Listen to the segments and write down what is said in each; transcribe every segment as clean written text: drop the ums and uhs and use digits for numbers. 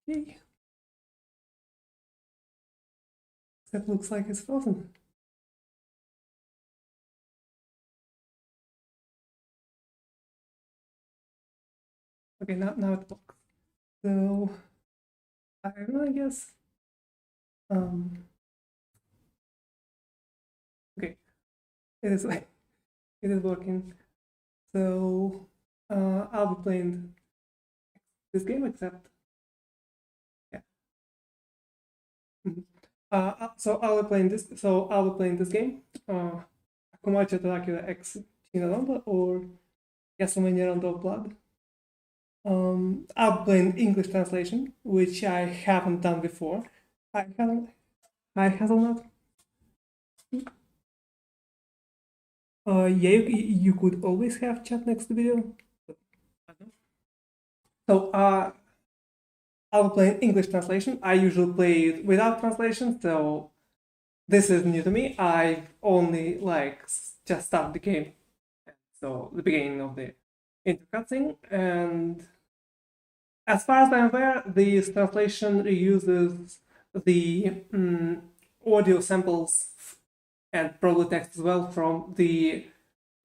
Yay. That looks like it's frozen. Okay, now it works. So I don't know, I guess. Okay, it is it is working. So I'll be playing this game, except yeah. So I'll be playing this. So I'll be playing this game. Cum face Dracula X Tina Rondo or Castlevania Rondo of Blood. I'll be playing English translation, which I haven't done before. I haven't. I haven't not. Yeah, you could always have chat next to video. So I'll play English translation. I usually play it without translation, so this is new to me. I only just start the game, so the beginning of the intro cutscene. And as far as I'm aware, this translation reuses the audio samples and probably text as well from the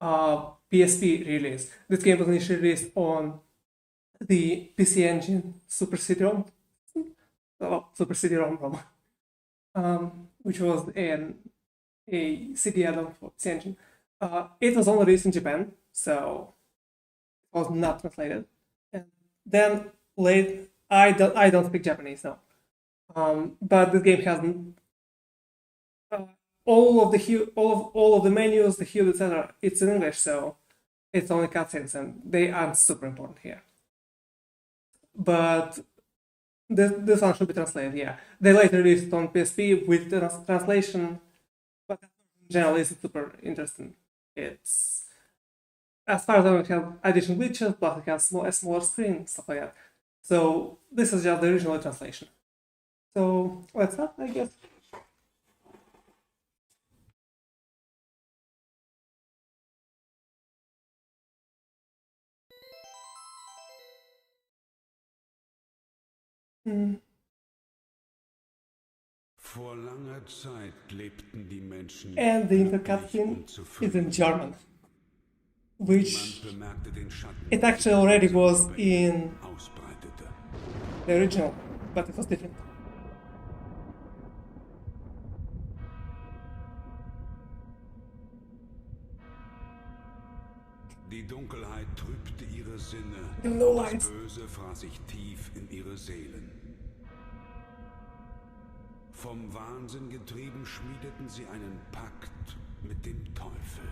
PSP release. This game was initially released on the PC Engine Super CD-ROM, Super CD-ROM, which was a CD add-on for PC Engine. It was only released in Japan, so it was not translated. And then late, I don't speak Japanese now, but this game has all of the menus, the HUD, etc. It's in English, so it's only cutscenes, and they aren't super important here. But this one should be translated, yeah. They later released on PSP with the translation, but in general, it's super interesting. It's, as far as I know, it has additional glitches, plus it has a smaller screen, stuff like that. So this is just the original translation. So let's start, I guess. Vor langer Zeit lebten die Menschen And the intro cutscene is in German, which it actually already was in the original, but it was different. Die Dunkelheit trübte ihre Sinne, No das lights. Böse fraß sich tief in ihre Seelen. Vom Wahnsinn getrieben schmiedeten sie einen Pakt mit dem Teufel.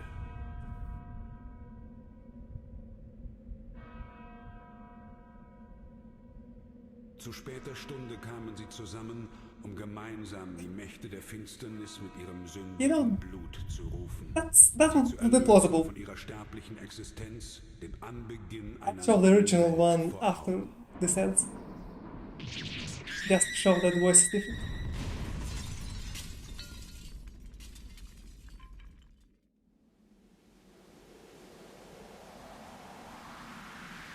Zu später Stunde kamen sie zusammen, um gemeinsam die Mächte der Finsternis mit ihrem sündigen Blut zu rufen. That's a bit plausible. Von ihrer sterblichen Existenz, dem Anbeginn einer Show the original one after this ends. Just to show that the voice is different.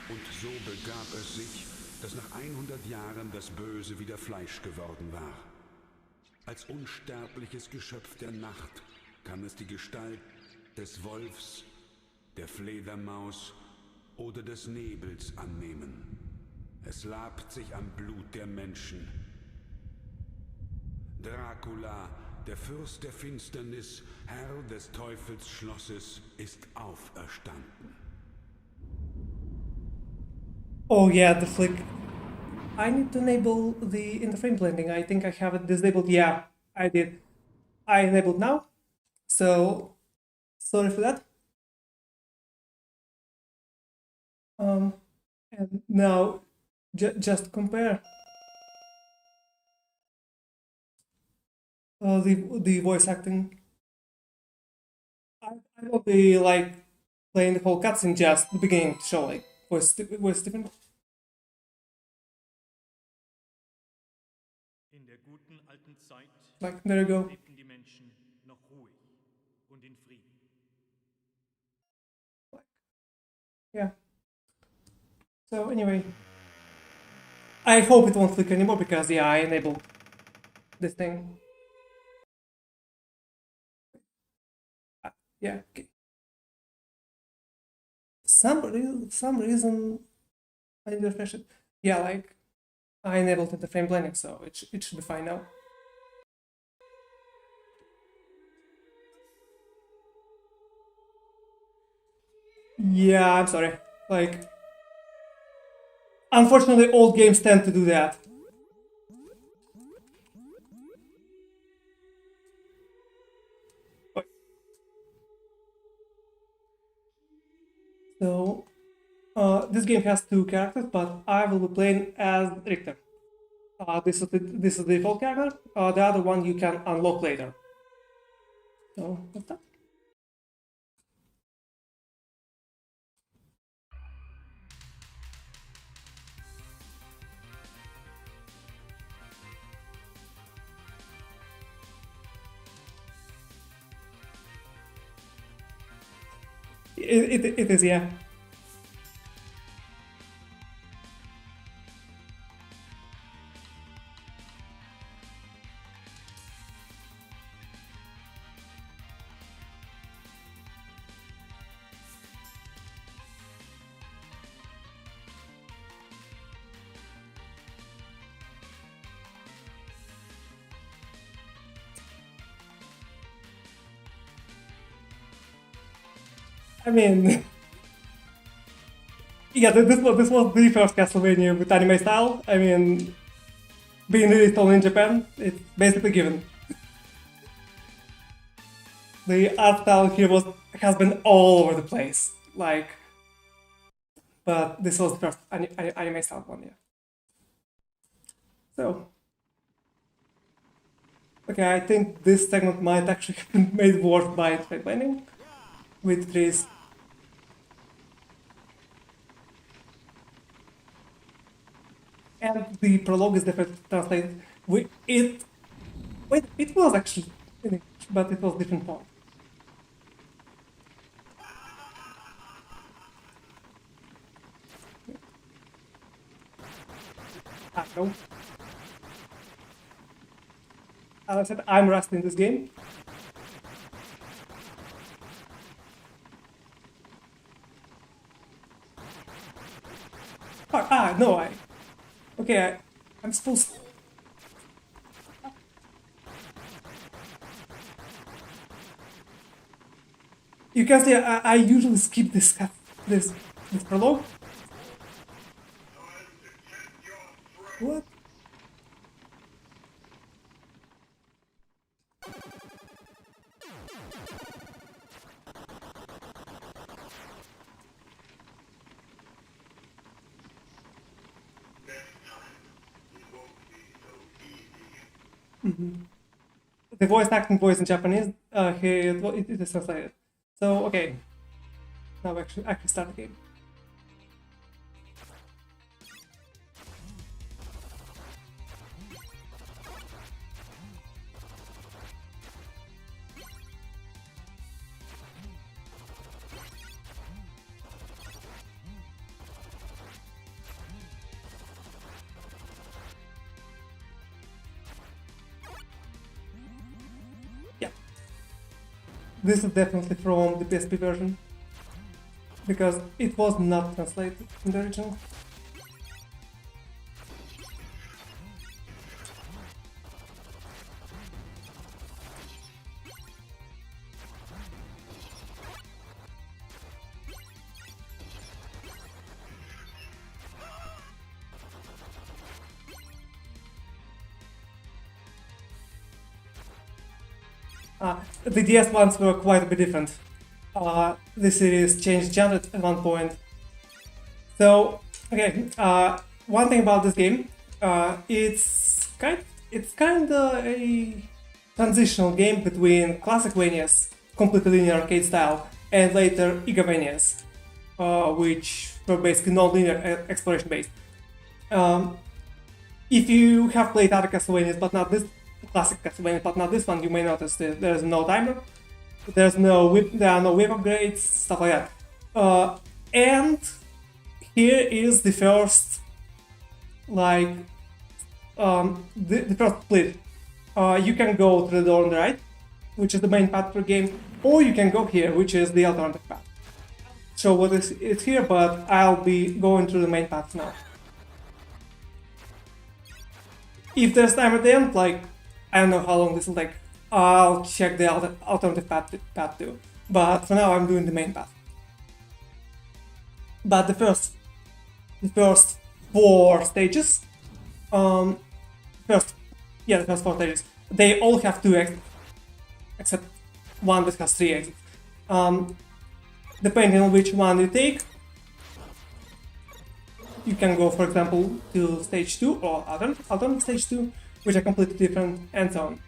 Und so begab es sich, dass nach 100 Jahren das Böse wieder Fleisch geworden war. Als unsterbliches Geschöpf der Nacht kann es die Gestalt des Wolfs, der Fledermaus oder des Nebels annehmen. Es labt sich am Blut der Menschen. Dracula, der Fürst der Finsternis, Herr des Teufelsschlosses, ist auferstanden. Oh yeah, the flick. I need to enable the in-frame blending. I think I have it disabled. Yeah, I did. I enabled now. So sorry for that. And now just compare the voice acting. I will be playing the whole cutscene, just the beginning to show voice different. In der guten alten Zeit There you go. lebten die Menschen noch ruhig und in Frieden. Yeah. So anyway, I hope it won't flicker anymore because yeah, I enabled this thing. Yeah. Okay. Some reason I need to refresh it. Yeah, like I enabled the frame blending, so it should be fine now. Yeah, I'm sorry. Like, unfortunately, old games tend to do that. So, this game has two characters, but I will be playing as Richter. This is the default character. The other one you can unlock later. So, what's that? It is, yeah. I mean, yeah, this was the first Castlevania with anime style. I mean, being released only in Japan, it's basically given. The art style here has been all over the place, like, but this was the first anime style one, yeah. So, okay, I think this segment might actually have been made worse by trade blending with trees. And the prologue is definitely translated. It was actually in English, but it was different font. No. As I said, I'm rusty in this game. No, okay, I'm supposed. You can see I usually skip this prologue. What? The voice in Japanese, it is translated. So okay, now we actually start the game. Yeah, this is definitely from the PSP version because it was not translated in the original. The DS ones were quite a bit different. The series changed genre at one point. So, okay, one thing about this game, it's kind of a transitional game between classic Vanias, completely linear arcade style, and later Igavanias, which were basically non-linear exploration based. If you have played other Castlevanias, but not this classic Castlevania, but not this one, you may notice that there's no timer, there are no whip upgrades, stuff like that. And here is the first like the first split. You can go to the door on the right, which is the main path for the game, or you can go here, which is the alternative path. So what is it's here, but I'll be going through the main path now. If there's time at the end, like I don't know how long this will take, I'll check the alternative path too. But for now, I'm doing the main path. But the first 4 stages, the first 4 stages, they all have 2 exits, except one that has 3 exits. Depending on which one you take, you can go, for example, to stage 2 or alternate stage 2, which are completely different, and so on.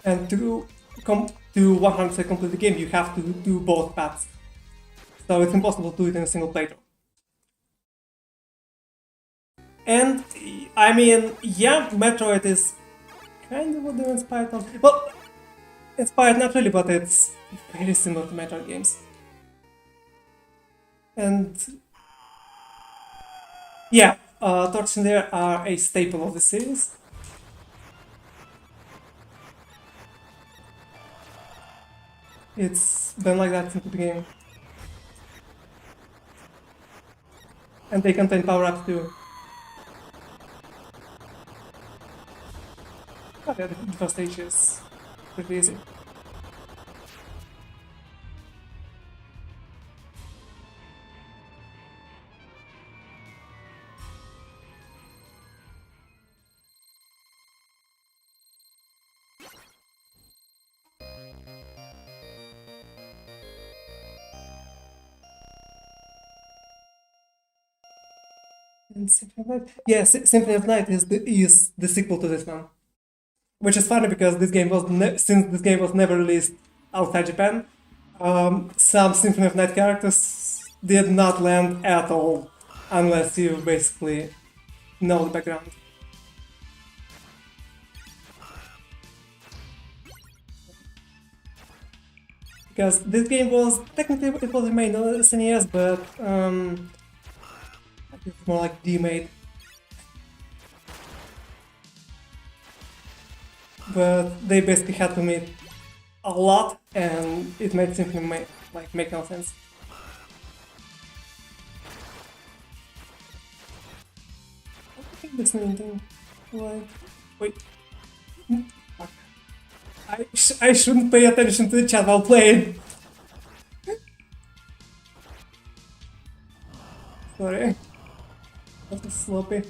And to 100% complete the game, you have to do both paths. So it's impossible to do it in a single playthrough. And, I mean, yeah, Metroid is kind of what they're inspired on. Well, inspired not really, but it's very similar to Metroid games. And yeah, torches in there are a staple of the series. It's been like that since the beginning. And they contain power-ups too. Oh yeah, the first stage is pretty easy. And Symphony of Night? Yeah, Symphony of Night is the sequel to this one. Which is funny because this game was since this game was never released outside Japan, some Symphony of Night characters did not land at all unless you basically know the background. Because this game was technically it was made on SNES, but it's more like remade. But they basically had to make a lot, and it made Symphony make no sense. I think this thing, like, wait, fuck. I shouldn't pay attention to the chat while playing. Sorry, that was sloppy.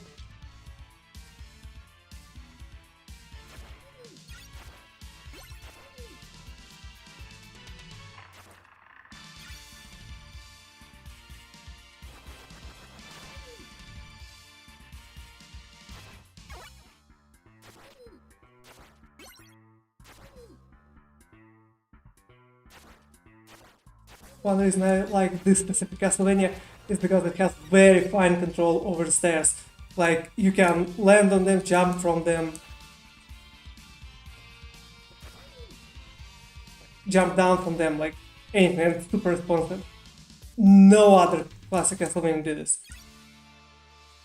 One reason I like this specific Castlevania is because it has very fine control over the stairs. Like, you can land on them, jump from them, jump down from them, like anything, and it's super responsive. No other classic Castlevania did this.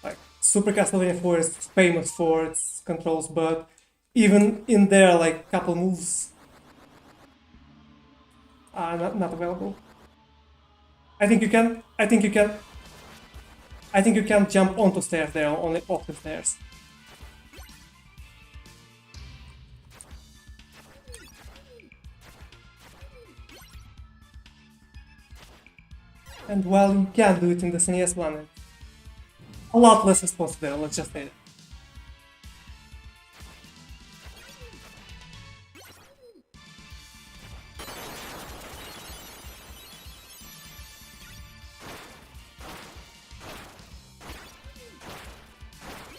Like, Super Castlevania 4 is famous for its controls, but even in there, like, couple moves are not available. I think you can jump onto stairs there, only off the stairs. And while you can do it in the SNES one, it's a lot less responsive there, let's just say that.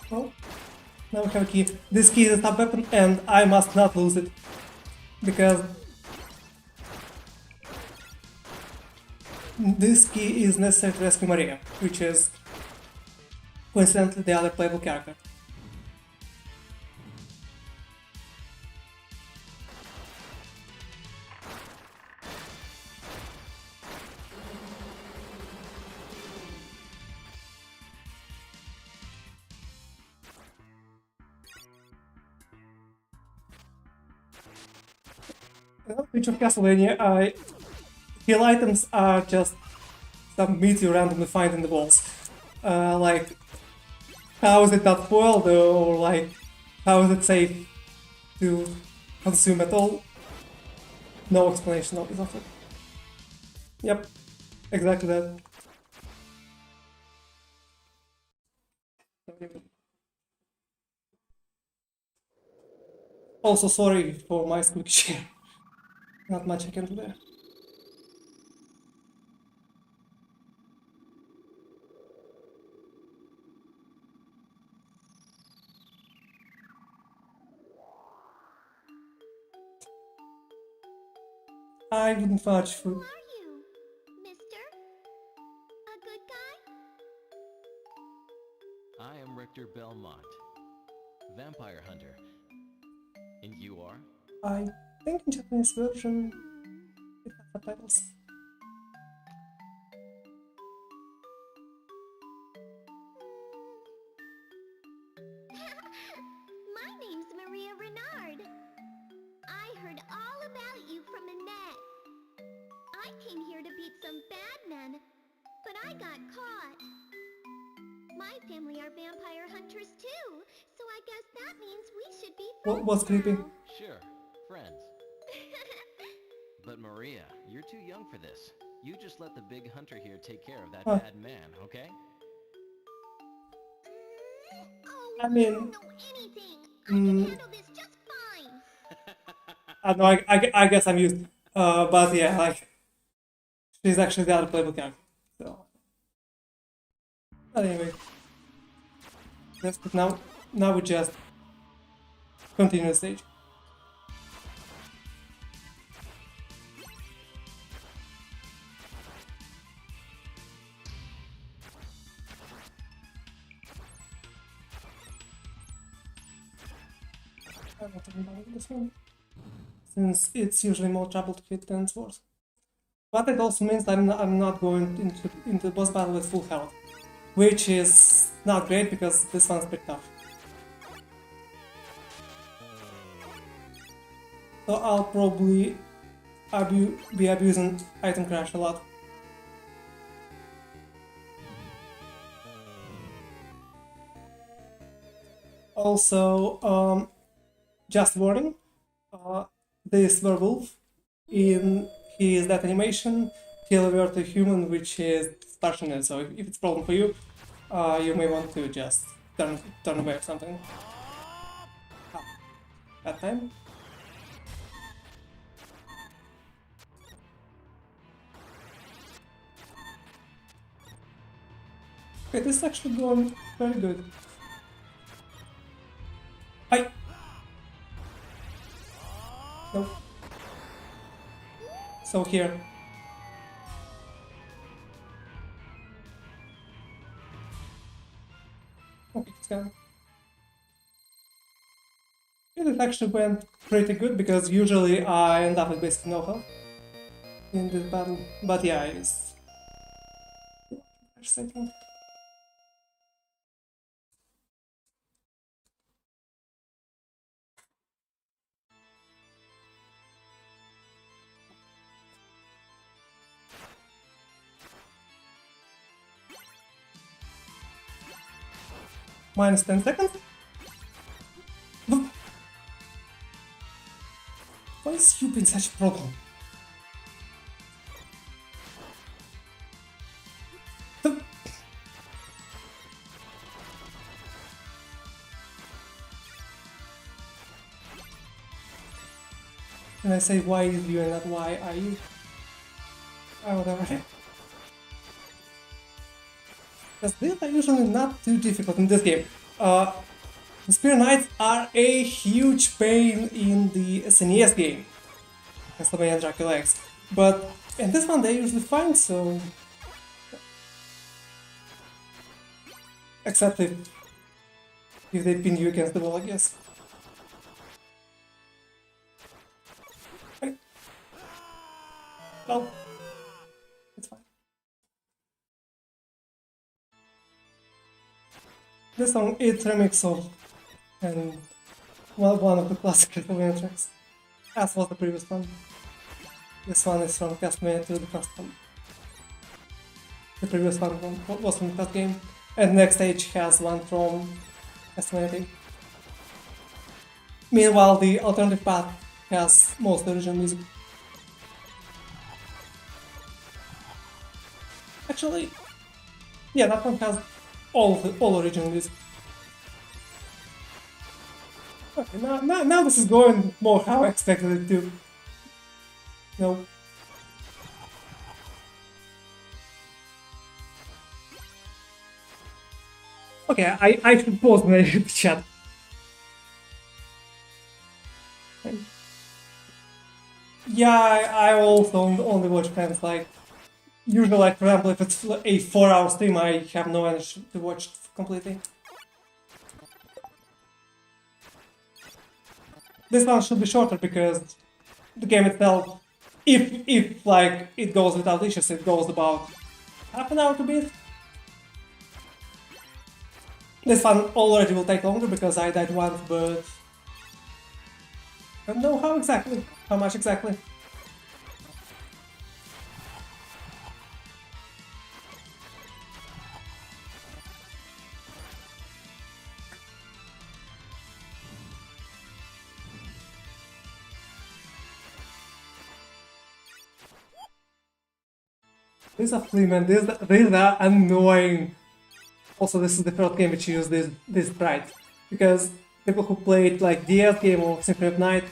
Well, now we have a key. This key is a top weapon and I must not lose it. Because this key is necessary to rescue Maria, which is coincidentally the other playable character. Which of Castlevania, heal items are just some meat you randomly find in the walls. Like, how is it not spoiled, or like, how is it safe to consume at all? No explanation of it. Yep, exactly that. Also, sorry for my squeaky chair. Not much I can do there. I wouldn't vouch for. Who are you, mister? A good guy? I am Richter Belmont, vampire hunter. And you are? I think in Japanese version it has subtitles. My name's Maria Renard. I heard all about you from the net. I came here to beat some bad men, but I got caught. My family are vampire hunters too, so I guess that means we should be friends What's creepy? now. Sure, friends. But Maria, you're too young for this. You just let the big hunter here take care of that bad man, okay? Oh, I mean, I don't know anything. I can handle this just fine. I don't know, I guess I'm used. But yeah, like, she's actually the other playable character. So. But anyway. Yes, but now we just continue the stage. I'm not talking about this one, since it's usually more trouble to hit than swords. But it also means that I'm not going into the boss battle with full health, which is not great because this one's pretty tough. So I'll probably be abusing item crash a lot. Also, just warning, this werewolf, in his death animation, he'll revert to human, which is stationary, so if it's a problem for you, you may want to just turn away or something. That time. Okay, this is actually going very good. Nope. So here. Okay, it's gone. It actually went pretty good because usually I end up with basically no health in this battle. But yeah, it's... Minus 10 seconds? Why is you been such a problem? And I say why is you and not why are you? Oh, whatever. Because these are usually not too difficult in this game. The Spear Knights are a huge pain in the SNES game, Castlevania Dracula X, but in this one they're usually fine, so... Except if they pin you against the wall, I guess. Well, it's fine. This song, it's remix of, and one of the classic Castlevania tracks, as was the previous one. This one is from Castlevania 2, the first one. The previous one was from that game. And next stage has one from Castlevania 3. Meanwhile, the alternative path has most original music. Actually, yeah, that one has all original music. Okay, now this is going more how I expected it to. No. Okay, I should pause when I read the chat. Yeah, I also only watch fans like usually, like for example, if it's a 4-hour stream, I have no energy to watch it completely. This one should be shorter because the game itself, if like it goes without issues, it goes about half an hour to beat. This one already will take longer because I died once, but I don't know how much exactly. These are fleamen, these are annoying. Also, this is the first game which used this sprite. Because people who played like DS game or Symphony of Night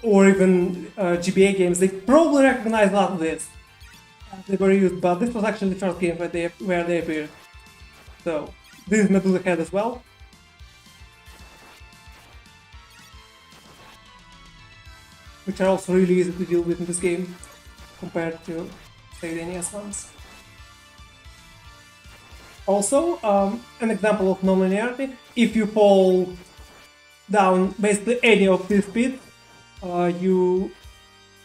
or even GBA games, they probably recognize a lot of this. They were used, but this was actually the first game where they appeared. So, this is Medusa Head as well. Which are also really easy to deal with in this game compared to, say, the NES ones. Also, an example of non-linearity, if you fall down basically any of these pits, you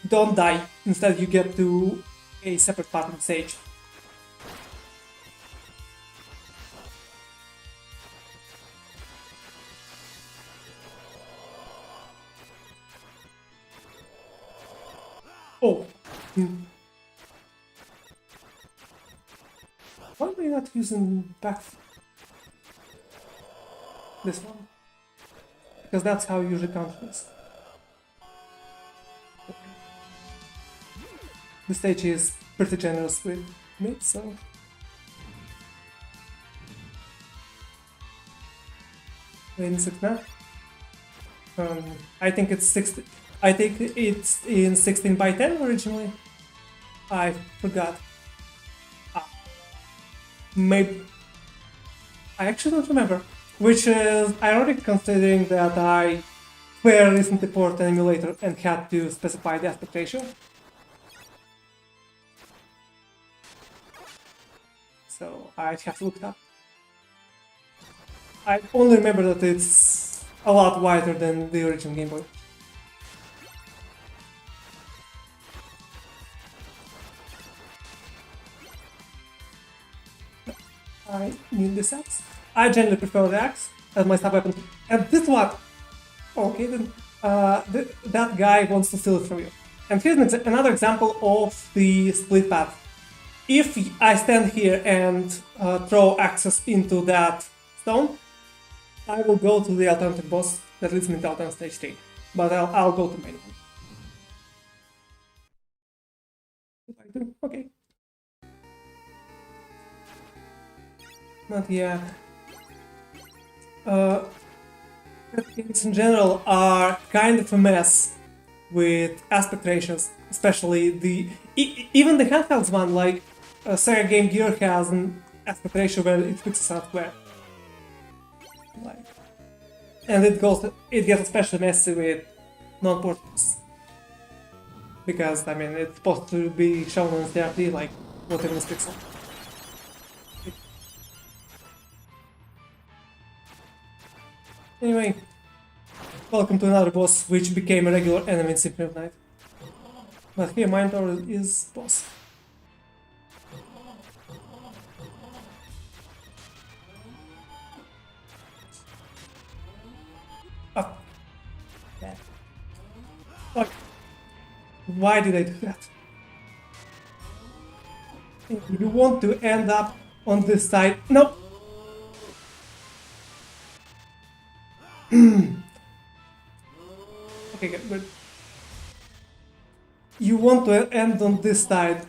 don't die, instead you get to a separate part of the stage. Oh! Why am I not using back this one? Because that's how you usually count this. The stage is pretty generous with me, so... Wait a second now. I think it's 16. I think it's in 16 by 10 originally. I forgot. Maybe I actually don't remember, which is ironic considering that I very recently ported an emulator and had to specify the aspect ratio. So I'd have to look it up. I only remember that it's a lot wider than the original Game Boy. I need this axe. I generally prefer the axe as my sub weapon. And this one, okay then, that guy wants to steal it from you. And here's another example of the split path. If I stand here and throw axes into that stone, I will go to the alternative boss that leads me to alternative stage 3. But I'll go to main one. Okay. But yeah, games in general are kind of a mess with aspect ratios, especially even the handhelds one, like Sega Game Gear has an aspect ratio where it fixes out square. And it gets especially messy with non-portables. Because, I mean, it's supposed to be shown on CRT, like, whatever is pixel. Anyway, welcome to another boss which became a regular enemy in Symphony of Night. But here Minotaur is boss. Oh. Yeah. Okay. Why did I do that? You want to end up on this side. No! Okay, good. You want to end on this side.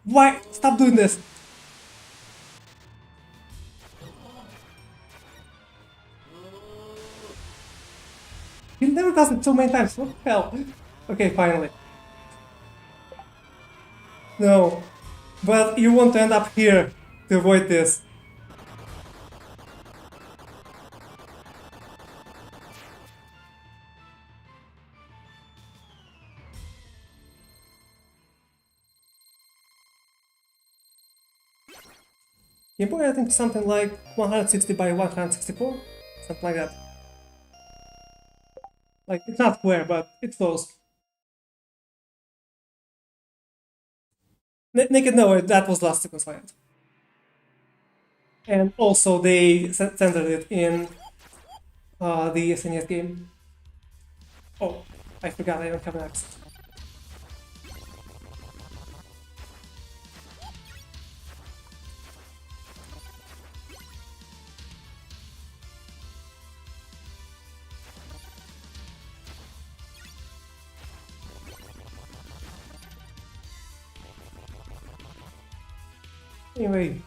Why? Stop doing this! He never does it so many times. What the hell? Okay, finally. No. But you want to end up here to avoid this. Game Boy, I think something like 160 by 164, something like that. Like, it's not square, but it's close. Naked No, that was last sequence variant. And also they censored it in the SNES game. Oh, I forgot I don't have an axe. Anyway,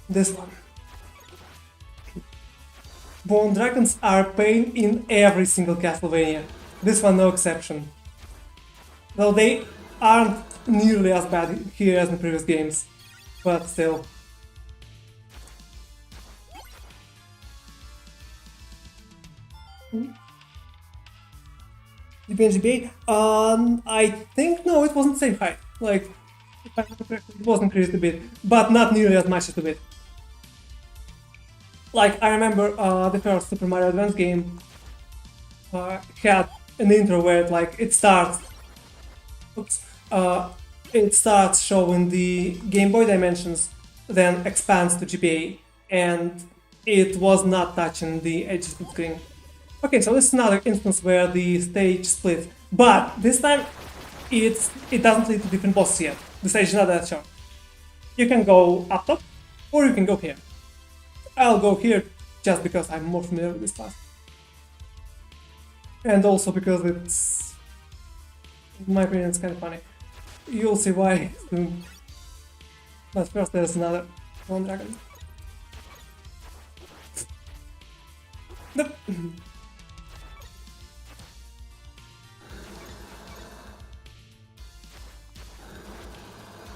this one. Bone dragons are pain in every single Castlevania. This one no exception. Though they aren't nearly as bad here as in previous games, but still. GBA? I think no, it wasn't the same height. Like, if I remember correctly, it was increased a bit, but not nearly as much as a bit. Like, I remember the first Super Mario Advance game had an intro where it starts. Oops. It starts showing the Game Boy dimensions, then expands to GBA, and it was not touching the edges of the screen. Okay, so this is another instance where the stage splits, but this time it doesn't lead to different bosses yet. The stage is not that short. You can go up top, or you can go here. I'll go here just because I'm more familiar with this path. And also because it's, in my opinion, it's kind of funny. You'll see why soon. But first there's another one dragon. Nope.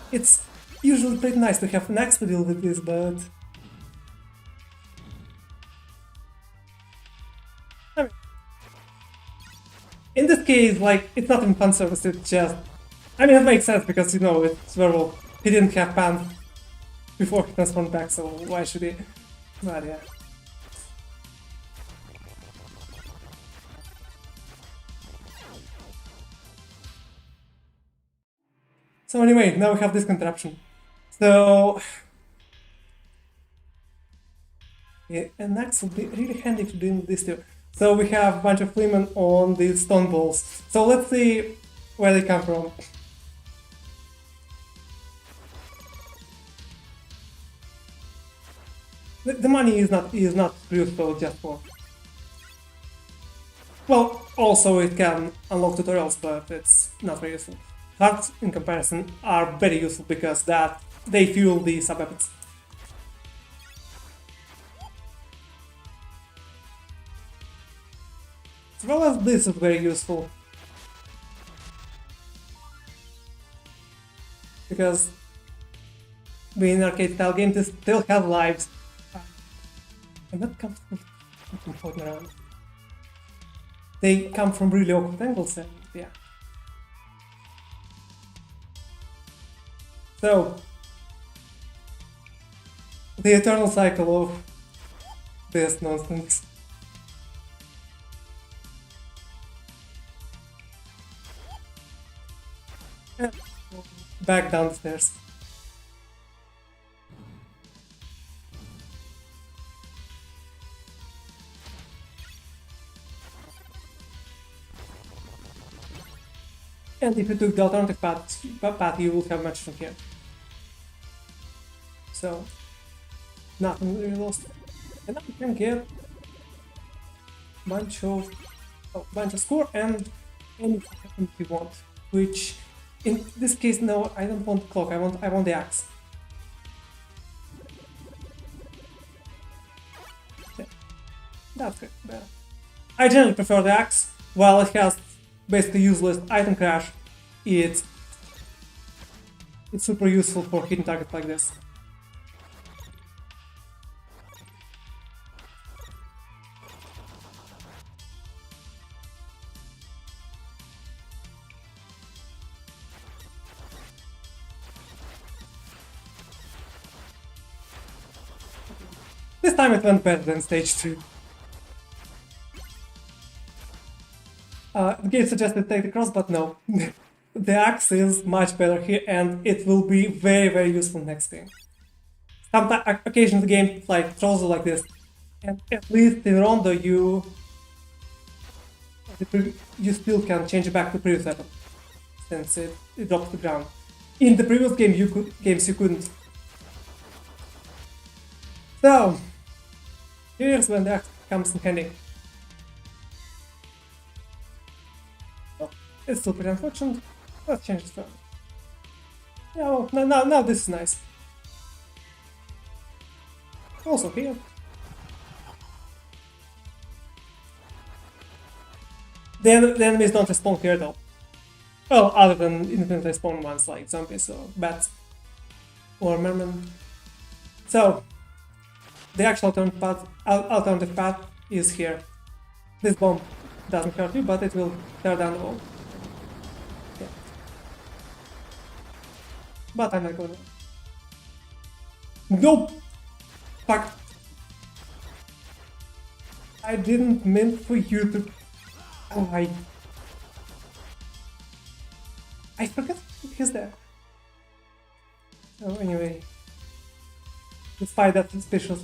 It's usually pretty nice to have an axe to deal with this, but I mean, in this case, it's not in fan service, it's just, I mean, it makes sense because, it's werewolf. He didn't have pants before he transformed back, so why should he? But yeah. So anyway, now we have this contraption. So yeah, an axe would be really handy if you're doing this too. So we have a bunch of Fleemen on these stone balls. So let's see where they come from. The money is not useful just for. Well, also it can unlock tutorials, but it's not very useful. Hearts, in comparison, are very useful because they fuel the sub-weapons. As well as this is very useful. Because being an arcade-style game, they still have lives. I'm not comfortable floating around. They come from really awkward angles and yeah. So, the eternal cycle of this nonsense. And back down the stairs. And if you took the alternative path you would have matched from here. So, nothing really lost. And now you can get bunch of score and any weapon you want. Which, in this case, no, I don't want clock. I want the axe. Yeah, that's good. Better. I generally prefer the axe. While it has basically useless item crash, it's super useful for hitting targets like this. This time it went better than stage 2. The game suggested take the cross, but no. The axe is much better here and it will be very, very useful next game. Sometimes, occasionally the game throws you like this. And at least in Rondo you still can change it back to previous weapon. Since it drops to the ground. In the previous games you couldn't. So, here's when the axe comes in handy. Oh, it's still pretty unfortunate. Let's change this further. Yeah, well, now this is nice. Also here. The enemies don't respawn here though. Well, other than infinite respawn ones like zombies or bats or mermen. So, the actual alternative path is here. This bomb doesn't hurt you, but it will tear down the wall. Yeah. But I'm not going to. Nope! Fuck! I didn't mean for you to. Oh, I forgot he's there. So anyway. Despite that suspicious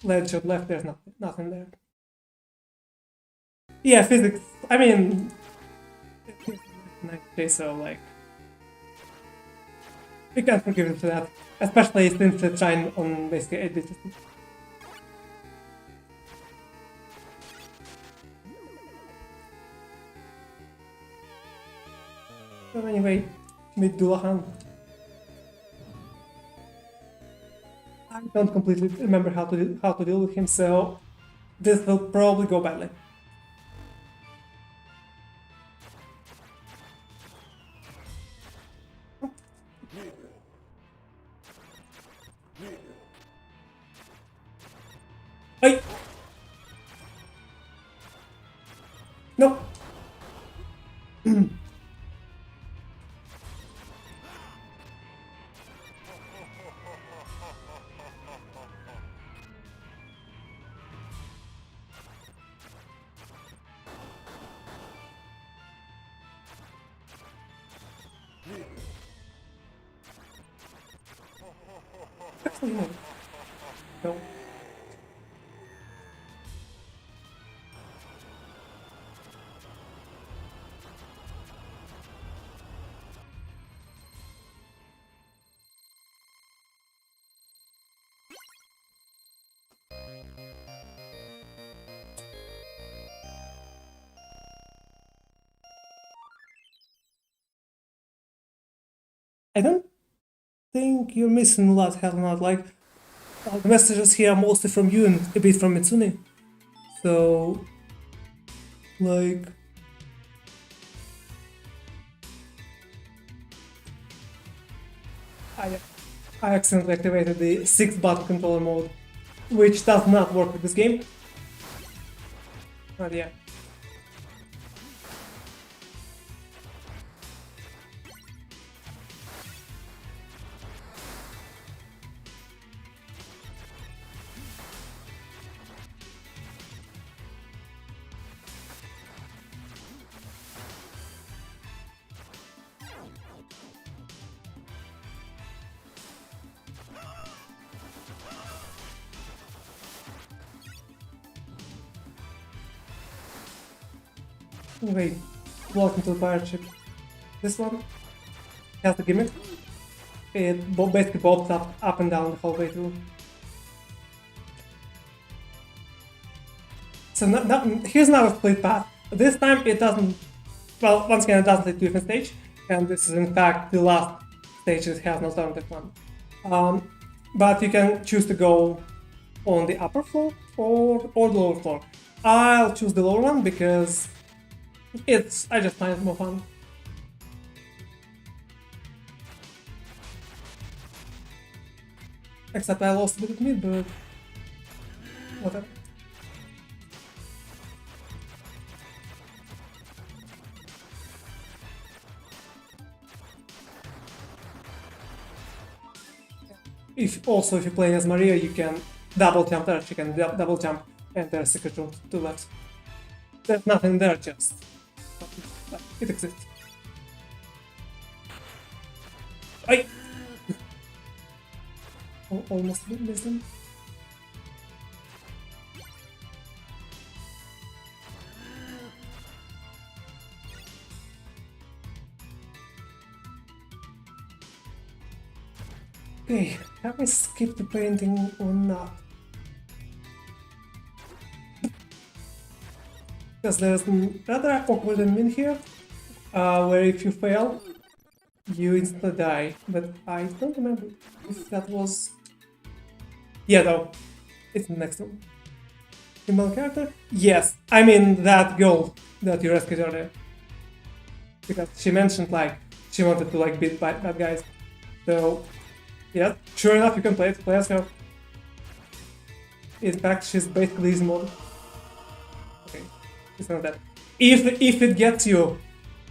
ledge of left, there's nothing there. Yeah, physics. I mean, so we can't forgive him for that, especially since it's trying on basically 8-bit system. So anyway, meet Dullahan. I don't completely remember how to deal with him, so this will probably go badly. Hey! No! Actually, no. No. I don't think you're missing a lot, hell not. The messages here are mostly from you and a bit from Mitsune. So, I accidentally activated the 6-button controller mode, which does not work with this game. But yeah. Anyway, welcome to the pirate ship. This one has the gimmick. It basically bobs up and down the whole way through. So here's now a split path. This time it doesn't, well, once again it doesn't lead to a different stage, and this is in fact the last stage that has no alternative one. But you can choose to go on the upper floor or the lower floor. I'll choose the lower one because I just find it more fun. Except I lost a bit of meat, but whatever. If you're playing as Maria, you can double jump there. You can double jump and there's a secret room to the left. There's nothing there, just but it exists. I almost missed him. Okay, have I skipped the painting or not? Because there's rather awkward admin here, where if you fail, you instantly die. But I don't remember if that was... Yeah, no, it's the next one. Female character? Yes, I mean that girl that you rescued earlier. Because she mentioned like she wanted to like beat bad guys. So yeah, sure enough, you can play as her. In fact, she's basically his mode. Okay, it's not that. If it gets you,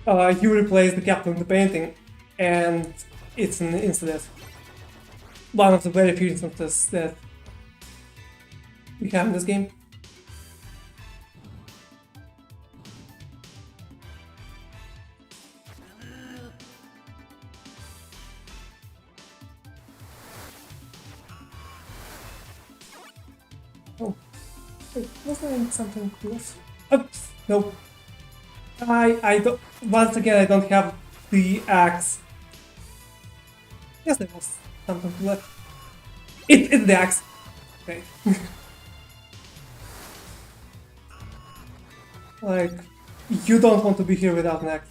you replace the captain of the painting, and it's an incident. One of the very few instances that we have in this game. Oh, wait, was there something else? Oops, no. I don't. Once again, I don't have the axe. Yes, there was something left. It's the axe. Okay. Like, you don't want to be here without an axe.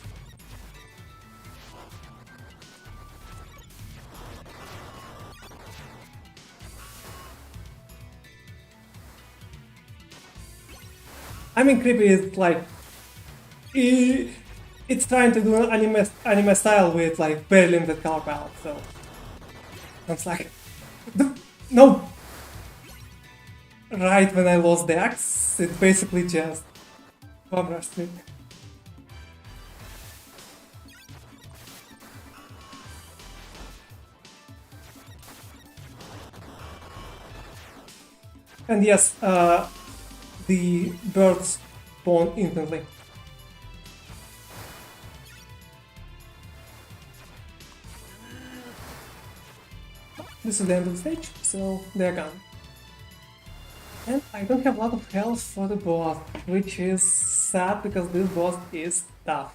I mean, creepy is like it's trying to do an anime style with like very limited color palette, so it's like no. Right when I lost the axe, it basically just bomb rushed me. And yes, the birds spawn instantly. This is the end of the stage, so they're gone. And I don't have a lot of health for the boss, which is sad because this boss is tough.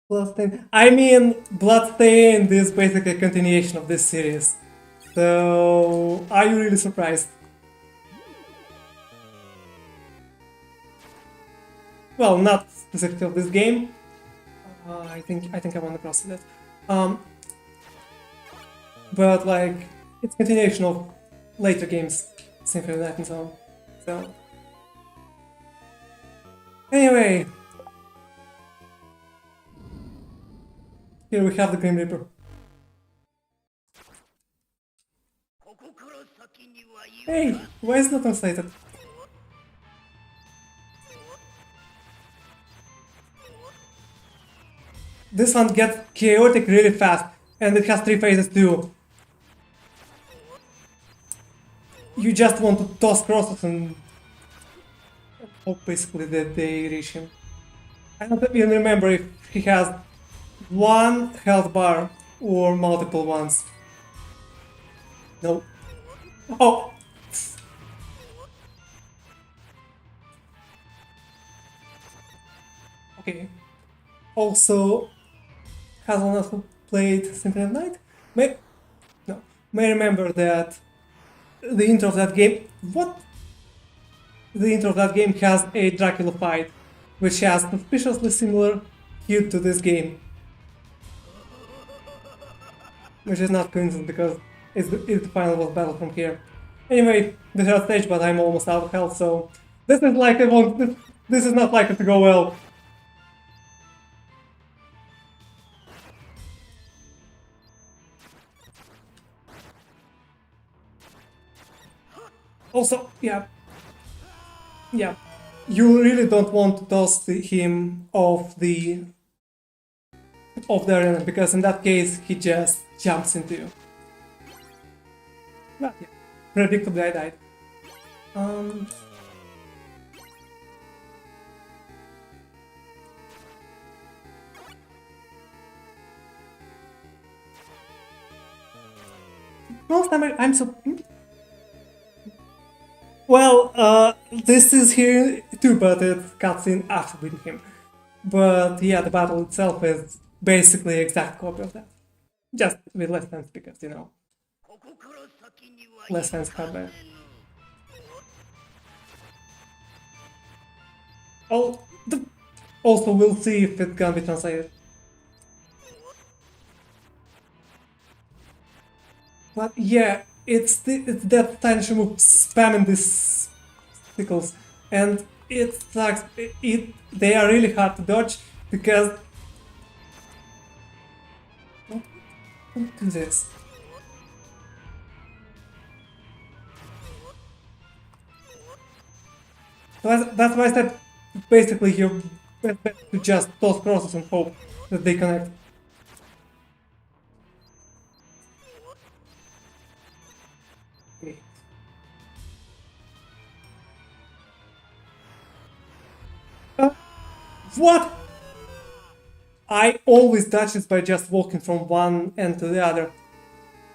Bloodstained. I mean, Bloodstained is basically a continuation of this series. So, are you really surprised? Well, not specifically of this game. I think I want to cross that. But like, it's a continuation of later games, Symphony of the Night and so on. So, anyway, here we have the Grim Reaper. Hey, why is it not translated? This one gets chaotic really fast, and it has 3 phases too. You just want to toss crosses and hope basically that they reach him. I don't even remember if he has one health bar or multiple ones. No. Oh! Okay. Also, Hazelnut who played Symphony of Night may remember that the intro of that game. What? The intro of that game has a Dracula fight, which has suspiciously similar hue to this game, which is not coincidence because it's the final boss battle from here. Anyway, the third stage, but I'm almost out of health, so this is like I won't. This is not likely to go well. Also, yeah, you really don't want to toss him off the arena because in that case he just jumps into you. But yeah, predictably I died. Most time I'm so. Well, this is here too, but it's cutscene after beating him. But yeah, the battle itself is basically exact copy of that. Just with less fans because, less fans combat. Oh, also we'll see if it can be translated. But yeah, it's that tiny move spamming these sickles, and it sucks. They are really hard to dodge because. Don't do this. That's why I said basically you best bet to just toss crosses and hope that they connect. Okay. What? I always dodge this by just walking from one end to the other.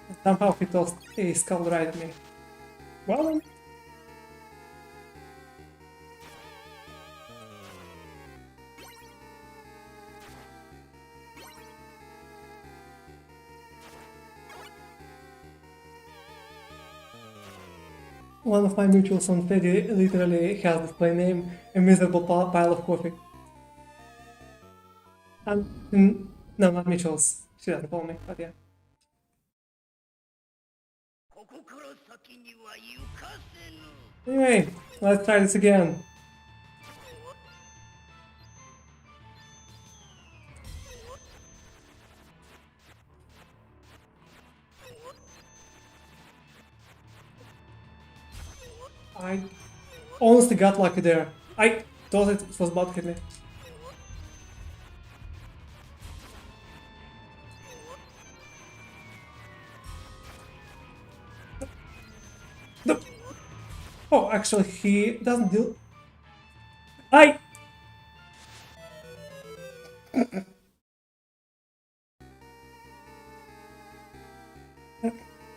And somehow he tossed a skull right at me. Well then. One of my mutuals on Teddy literally has this play name, a miserable pile of coffee. No, not mutuals. She doesn't follow me, but yeah. Anyway, let's try this again. I honestly got lucky there. I thought it was about to hit me. No. Oh, actually, he doesn't do.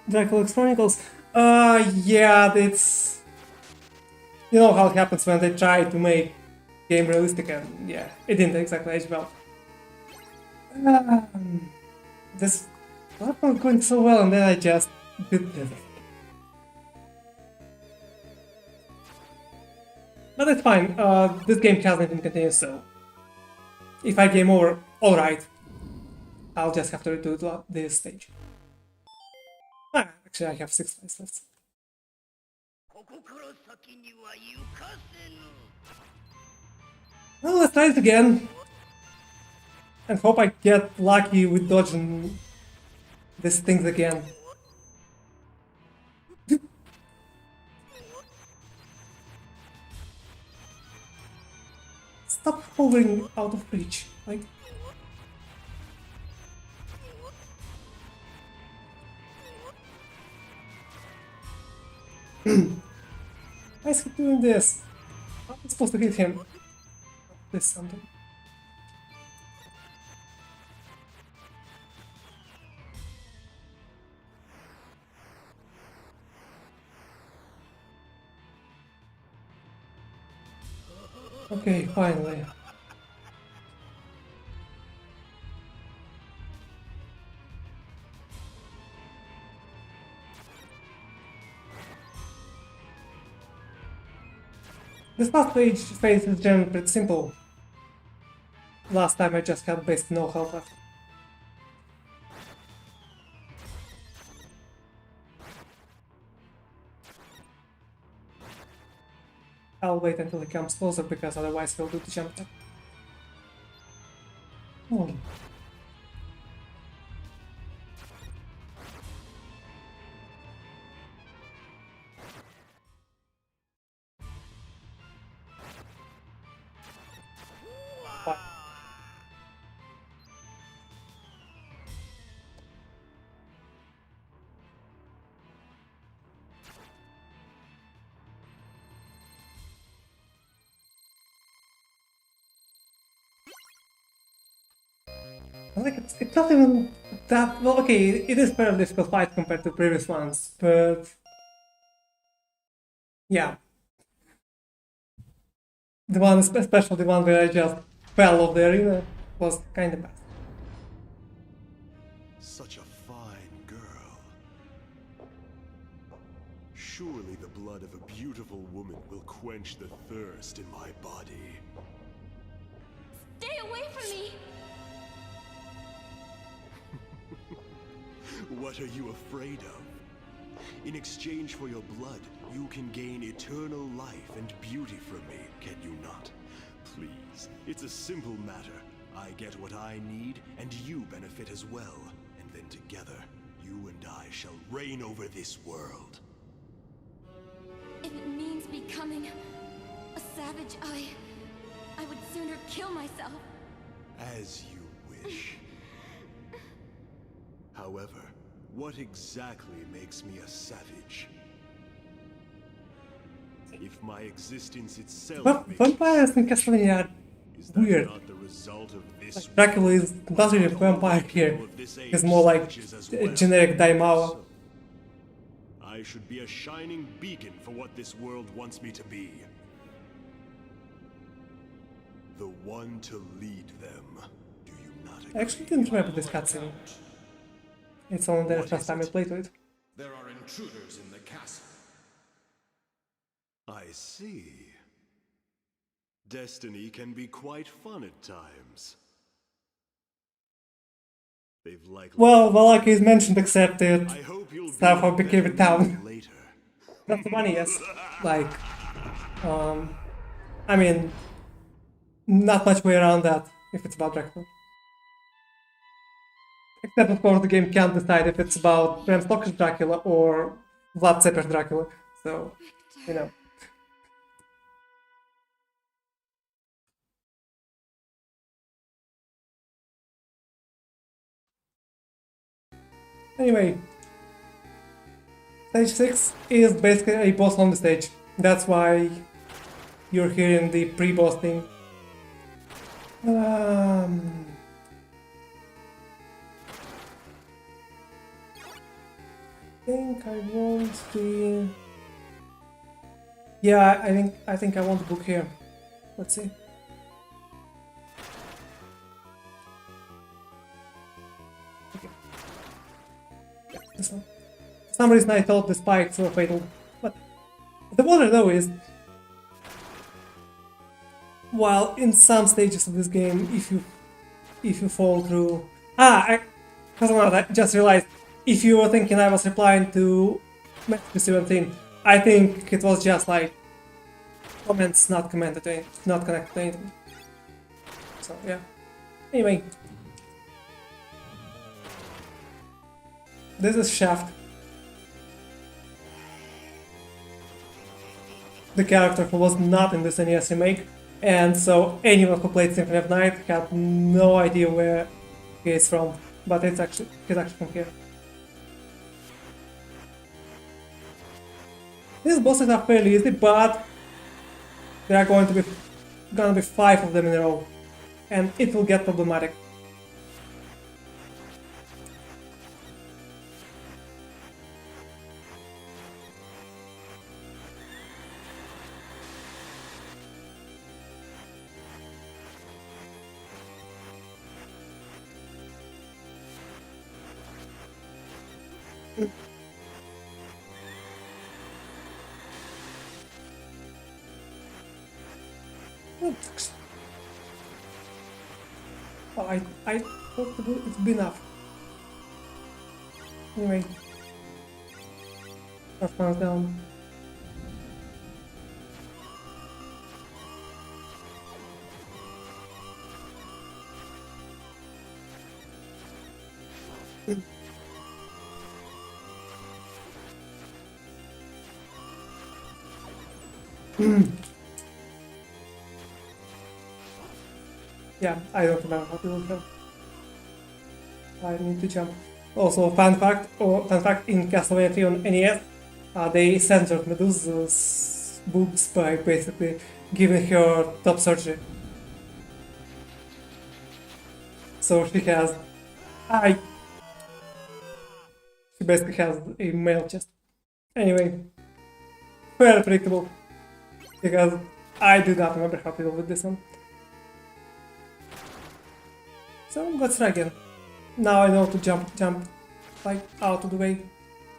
Dracula Chronicles. Yeah, it's. You know how it happens when they try to make game realistic, and yeah, it didn't exactly age well. This was not going so well, and then I just did this. But it's fine. This game hasn't even continued, so if I game over, alright. I'll just have to redo this stage. Actually, I have 6 lives left. Well, let's try it again. And hope I get lucky with dodging these things again. Stop hovering out of reach. Like. Why is he doing this? I'm supposed to hit him. This something. Okay, finally. This last phase is generally pretty simple. Last time I just had basically no health left. I'll wait until he comes closer because otherwise he'll do the jump attack. What? I think it's not even that well. Okay, it is very difficult fight compared to previous ones, but yeah, the one, especially the one where I just fell off the arena, was kind of bad. Such a fine girl. Surely the blood of a beautiful woman will quench the thirst in my body. Stay away from me! What are you afraid of? In exchange for your blood, you can gain eternal life and beauty from me, can you not? Please, it's a simple matter. I get what I need, and you benefit as well. And then together, you and I shall reign over this world. If it means becoming a savage, I would sooner kill myself. As you wish. However, what exactly makes me a savage? If my existence itself But makes vampires in Castlevania are is that weird. not the result of this Like Dracula is not really a vampire here. He's more like a generic Daimao. I should be a shining beacon for what this world wants me to be. The one to lead them. Do you not agree? I actually didn't remember this cutscene. It's only the first time I played with it. There are intruders in the castle. I see. Destiny can be quite fun at times. They've likely. Well, Valaki is mentioned, except it I hope you'll somehow be became a better town. later. Not the money, yes. Like, I mean, not much way around that if it's about Dracula. Except, of course, the game can't decide if it's about Bram Stoker's Dracula or Vlad Tepes' Dracula. So, you know. Anyway, stage 6 is basically a boss only stage. That's why you're here in the pre-boss thing. I think I want the... Yeah, I think I want the book here. Let's see. Okay. Yeah, this one. For some reason I thought the spikes were fatal, but the wonder though is, while in some stages of this game, if you fall through... I just realized, if you were thinking I was replying to message 17, I think it was just like comments not connected to anything. So yeah. Anyway. This is Shaft. The character who was not in this NES remake, and so anyone who played Symphony of Night had no idea where he is from, but he's actually from here. These bosses are fairly easy, but there are gonna be 5 of them in a row, and it will get problematic. Oh, I thought it'd be enough. Anyway, that one's down. Yeah, I don't remember how to do that. I need to jump. Also, fun fact, in Castlevania 3 on NES, they censored Medusa's boobs by basically giving her top surgery. So she basically has a male chest. Anyway, very predictable, because I do not remember how to deal with this one. So let's try again. Now I know to jump like out of the way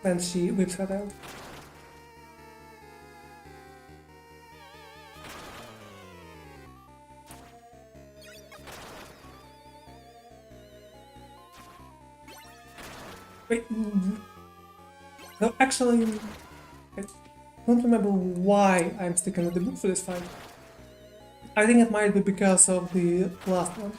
when she whips her tail. Wait, no, actually, I don't remember why I'm sticking with the book for this fight. I think it might be because of the last one.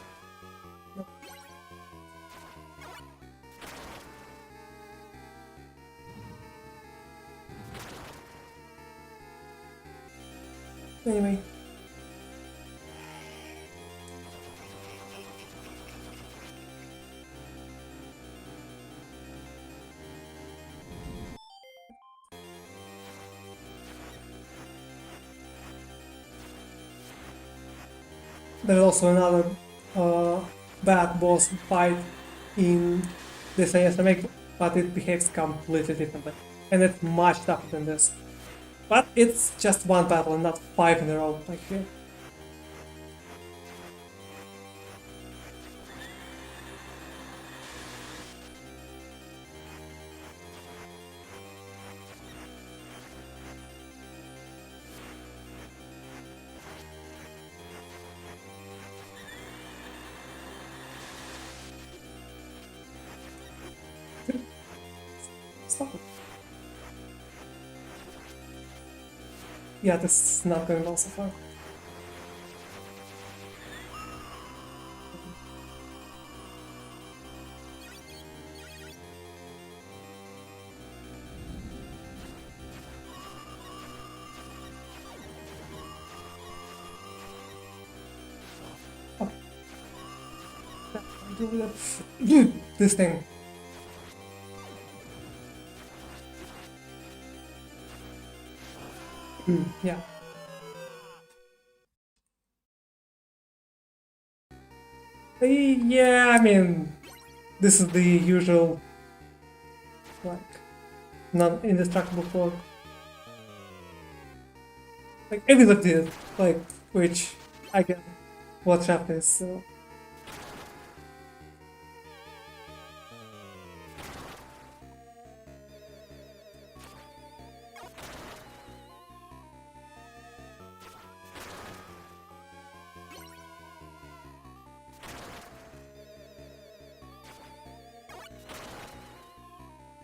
Anyway. There's also another bad boss fight in this NES remake, but it behaves completely differently. And it's much tougher than this. But it's just one battle and not 5 in a row like here. Stop it. Yeah, this is not going well so far. Oh. Dude, this thing. Yeah. Yeah, I mean, this is the usual, like, non-indestructible fork. Like, everybody did, like, which I get what trap is, so.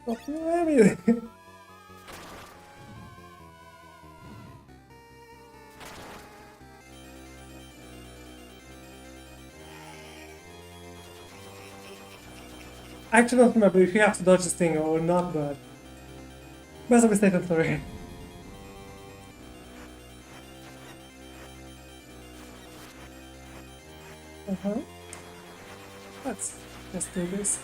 I mean, I actually don't remember if you have to dodge this thing or not, but must be safe and sorry. Let's just do this.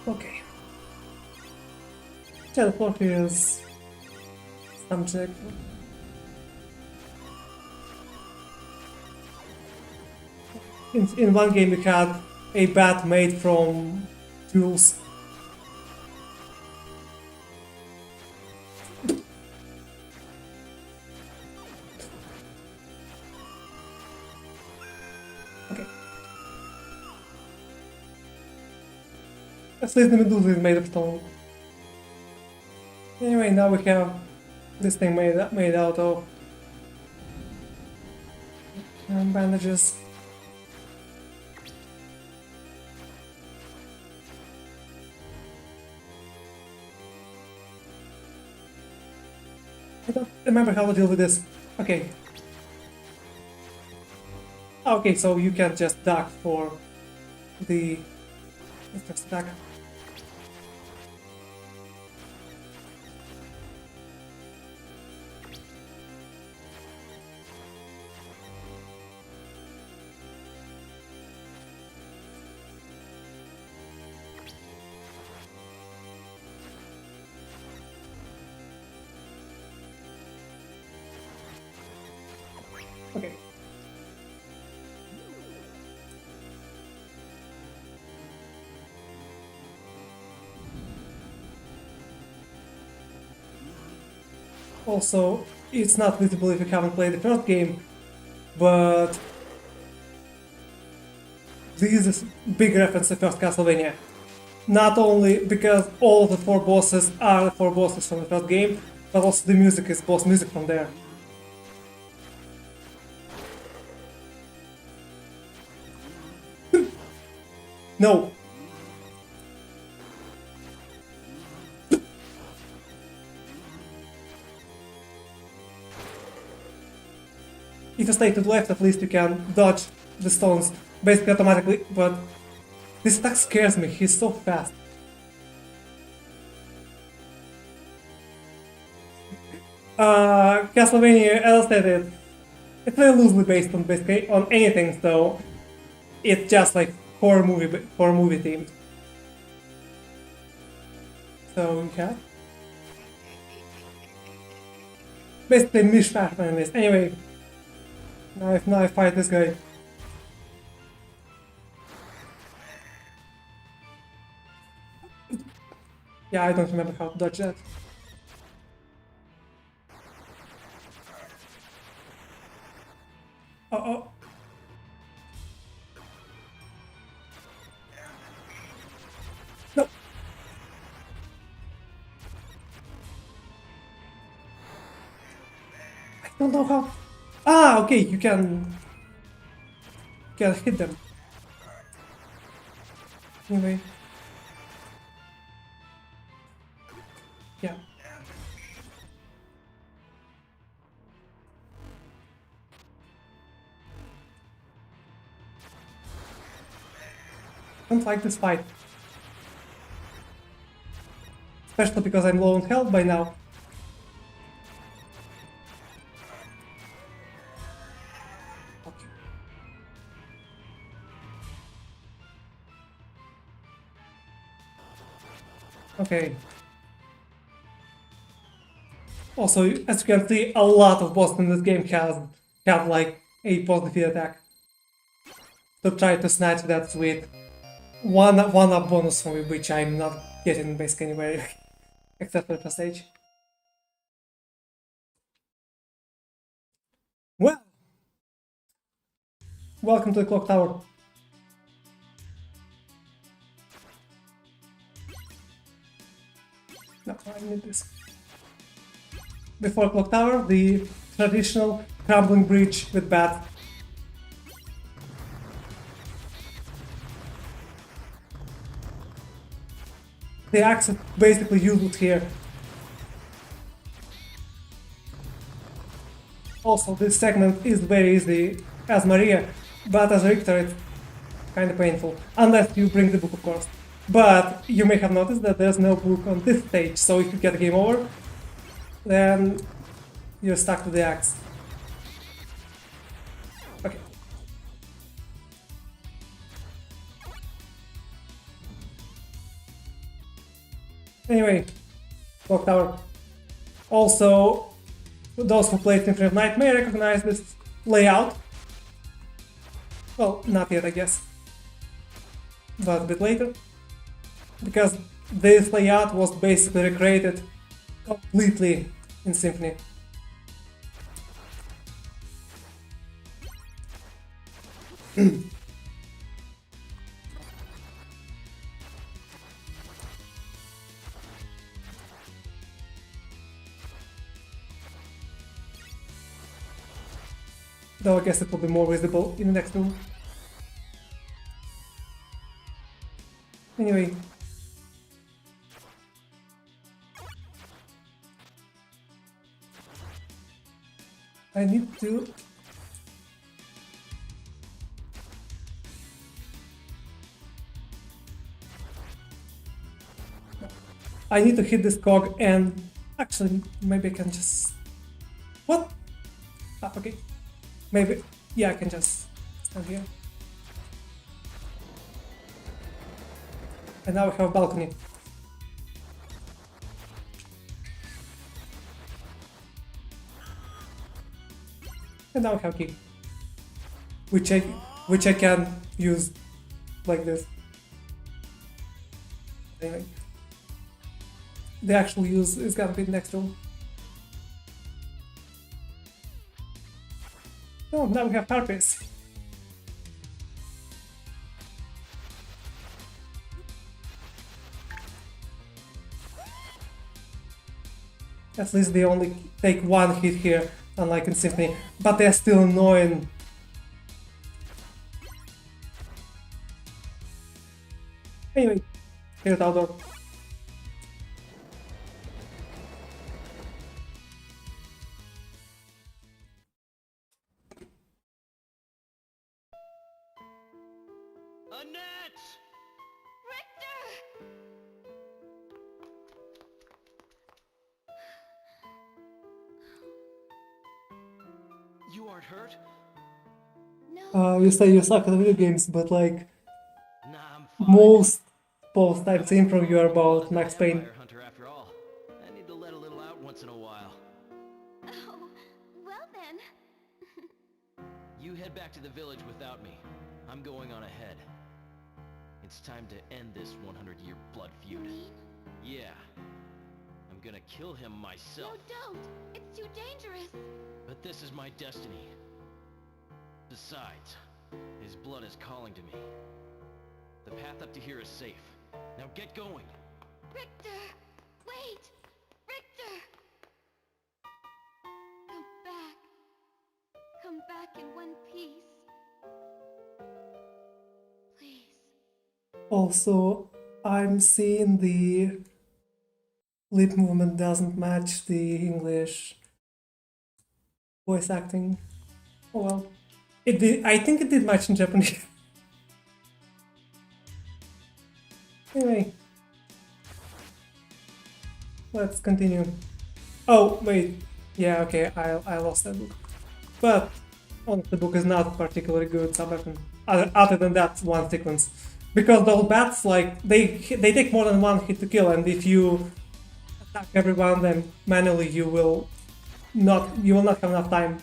Okay. Teleport here is subject. In one game we had a bat made from tools. At least the Medusa is made of stone. Anyway, now we have this thing made out of bandages. I don't remember how to deal with this. Okay. Okay, so you can just duck for the... Let's just duck. Okay. Also, it's not visible if you haven't played the first game, but this is a big reference to first Castlevania. Not only because all the 4 bosses are the 4 bosses from the first game, but also the music is boss music from there. No! If you stay to the left, at least you can dodge the stones basically automatically, but this attack scares me, he's so fast. Castlevania, as I said, it's very loosely based on basically on anything, so it's just like horror movie themed. So we have basically mishmash of enemies. Anyway, now I fight this guy. Yeah, I don't remember how to dodge that. Uh-oh. No. I don't know how. Ah, okay, you can hit them. Anyway. Yeah. I don't like this fight. Especially because I'm low on health by now. Okay. Also, as you can see, a lot of bosses in this game have like a positive attack. So try to snatch that with one up bonus from me, which I'm not getting basically anywhere except for the first stage. Well, welcome to the clock tower. No, I need this. Before clock tower, the traditional crumbling bridge with bats. The axe is basically useless here. Also, this segment is very easy as Maria, but as Richter it's kinda painful. Unless you bring the book, of course. But you may have noticed that there's no book on this stage, so if you get game over, then you're stuck to the axe. Okay. Anyway, clock tower. Also, those who played Symphony of Night may recognize this layout. Well, not yet, I guess, but a bit later. Because this layout was basically recreated completely in Symphony. Though I guess it will be more visible in the next room. Anyway. I need to... I need to hit this cog and... Actually, maybe I can just... What? Ah, okay. Maybe... Yeah, I can just stand here. And now we have a balcony. And now we have a key. Which I can use like this. Anyway. The actual use is gonna be the next room. Oh, now we have fireplace. At least they only take one hit here, unlike in Symphony, but they're still annoying. Anyway, here's the outdoor. Annette! Richter! You aren't hurt? No. You say you suck at video games, but like Nah, I'm fine. most posts I've seen from you are about Max Payne. Vampire hunter after all. I need to let a little out once in a while. Oh, well then. You head back to the village without me. I'm going on ahead. It's time to end this 100-year blood feud. Mean? Yeah. I'm gonna kill him No, myself. don't. It's too dangerous. But this is my destiny. Besides, his blood is calling to me. The path up to here is safe. Now get going! Richter! Wait! Richter! Come back. Come back in one piece. Please. Also, I'm seeing the lip movement doesn't match the English voice acting. Oh well. It did, I think it did match in Japanese. Anyway. Let's continue. Oh, wait. Yeah, okay, I lost that book. But honestly, the book is not particularly good subweapon. Other than that one sequence. Because those bats, like, they take more than one hit to kill, and if you attack everyone, then manually you will not have enough time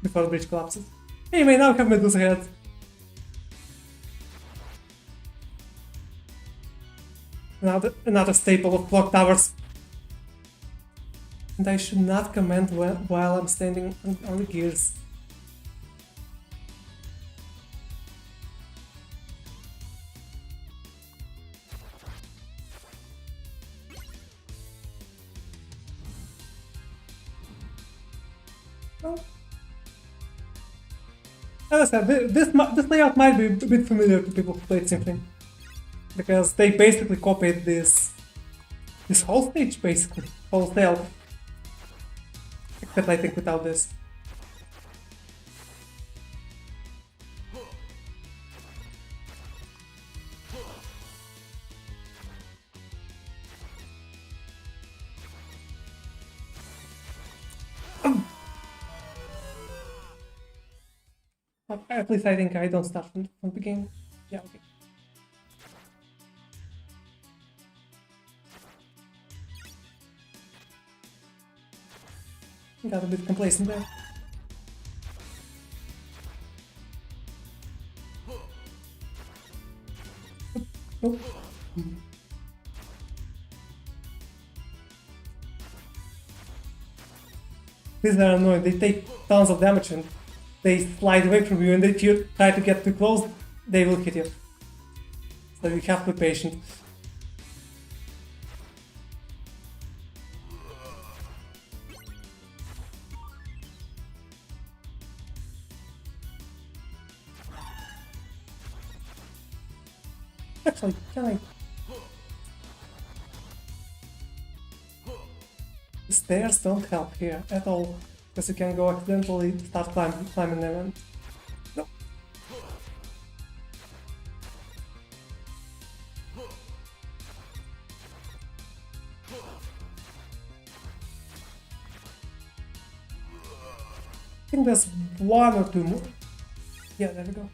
before the bridge collapses. Anyway, now we have Medusa Head. Another staple of clock towers. And I should not comment while I'm standing on the gears. Well, as I said, this layout might be a bit familiar to people who played Symphony, because they basically copied this whole stage, basically wholesale, except I think without this. At least I think I don't start from the beginning. Yeah, okay. Got a bit complacent there. Nope. These are annoying, they take tons of damage and they slide away from you, and if you try to get too close, they will hit you. So you have to be patient. Actually, can I? The stairs don't help here at all, because you can go accidentally start climbing them and... No. I think there's one or two more. Yeah, there we go.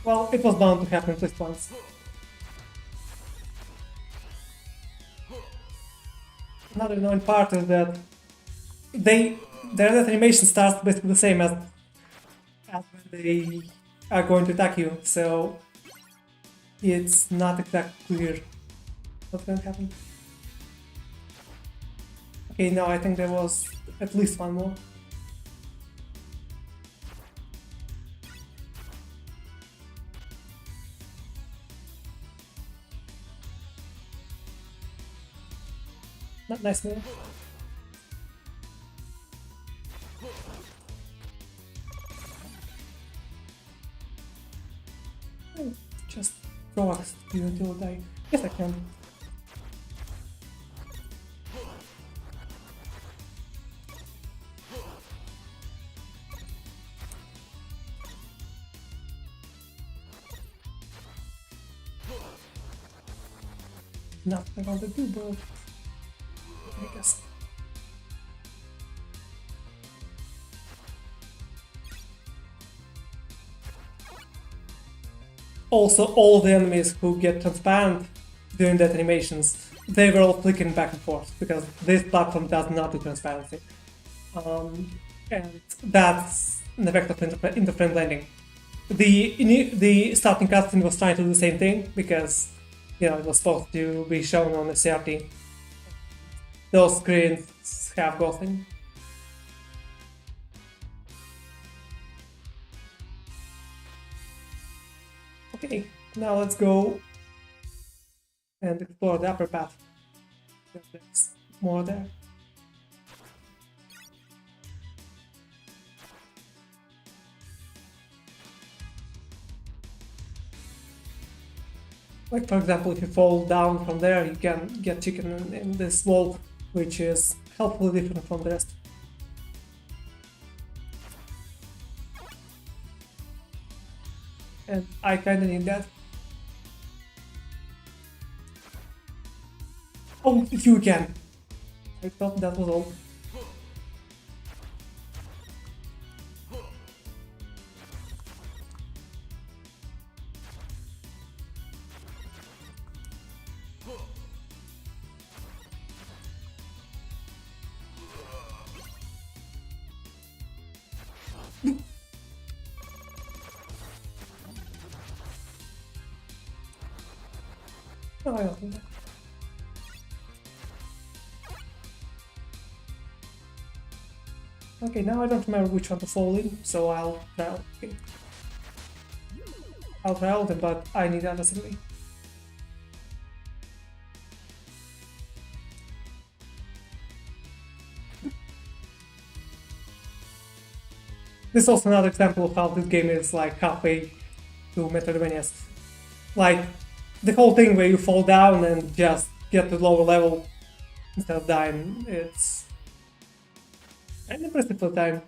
Well, it was bound to happen at least once. Another annoying part is that their animation starts basically the same as when they are going to attack you, so it's not exactly clear what's going to happen. Okay, now I think there was at least one more. Nice move. Just throw axe you until I die. Yes, I can. Nothing I want to do, but I guess. Also, all the enemies who get transparent during that animations, they were all flicking back and forth because this platform does not do transparency. And that's an effect of interframe blending. The starting cutscene was trying to do the same thing because, you know, it was supposed to be shown on the CRT. Those screens have ghosting. Okay, now let's go and explore the upper path. There's more there. Like, for example, if you fall down from there, you can get chicken in this wall, which is helpfully different from the rest. And I kinda need that. Oh, you can! I thought that was all. Oh, I don't think that. Okay, now I don't remember which one to fall in, so I'll try out. Okay. I'll try all of them, but I need that assembly. This is also another example of how this game is like halfway to Metroidvanias. Like, the whole thing where you fall down and just get to the lower level instead of dying, it's kind of impressive for the time.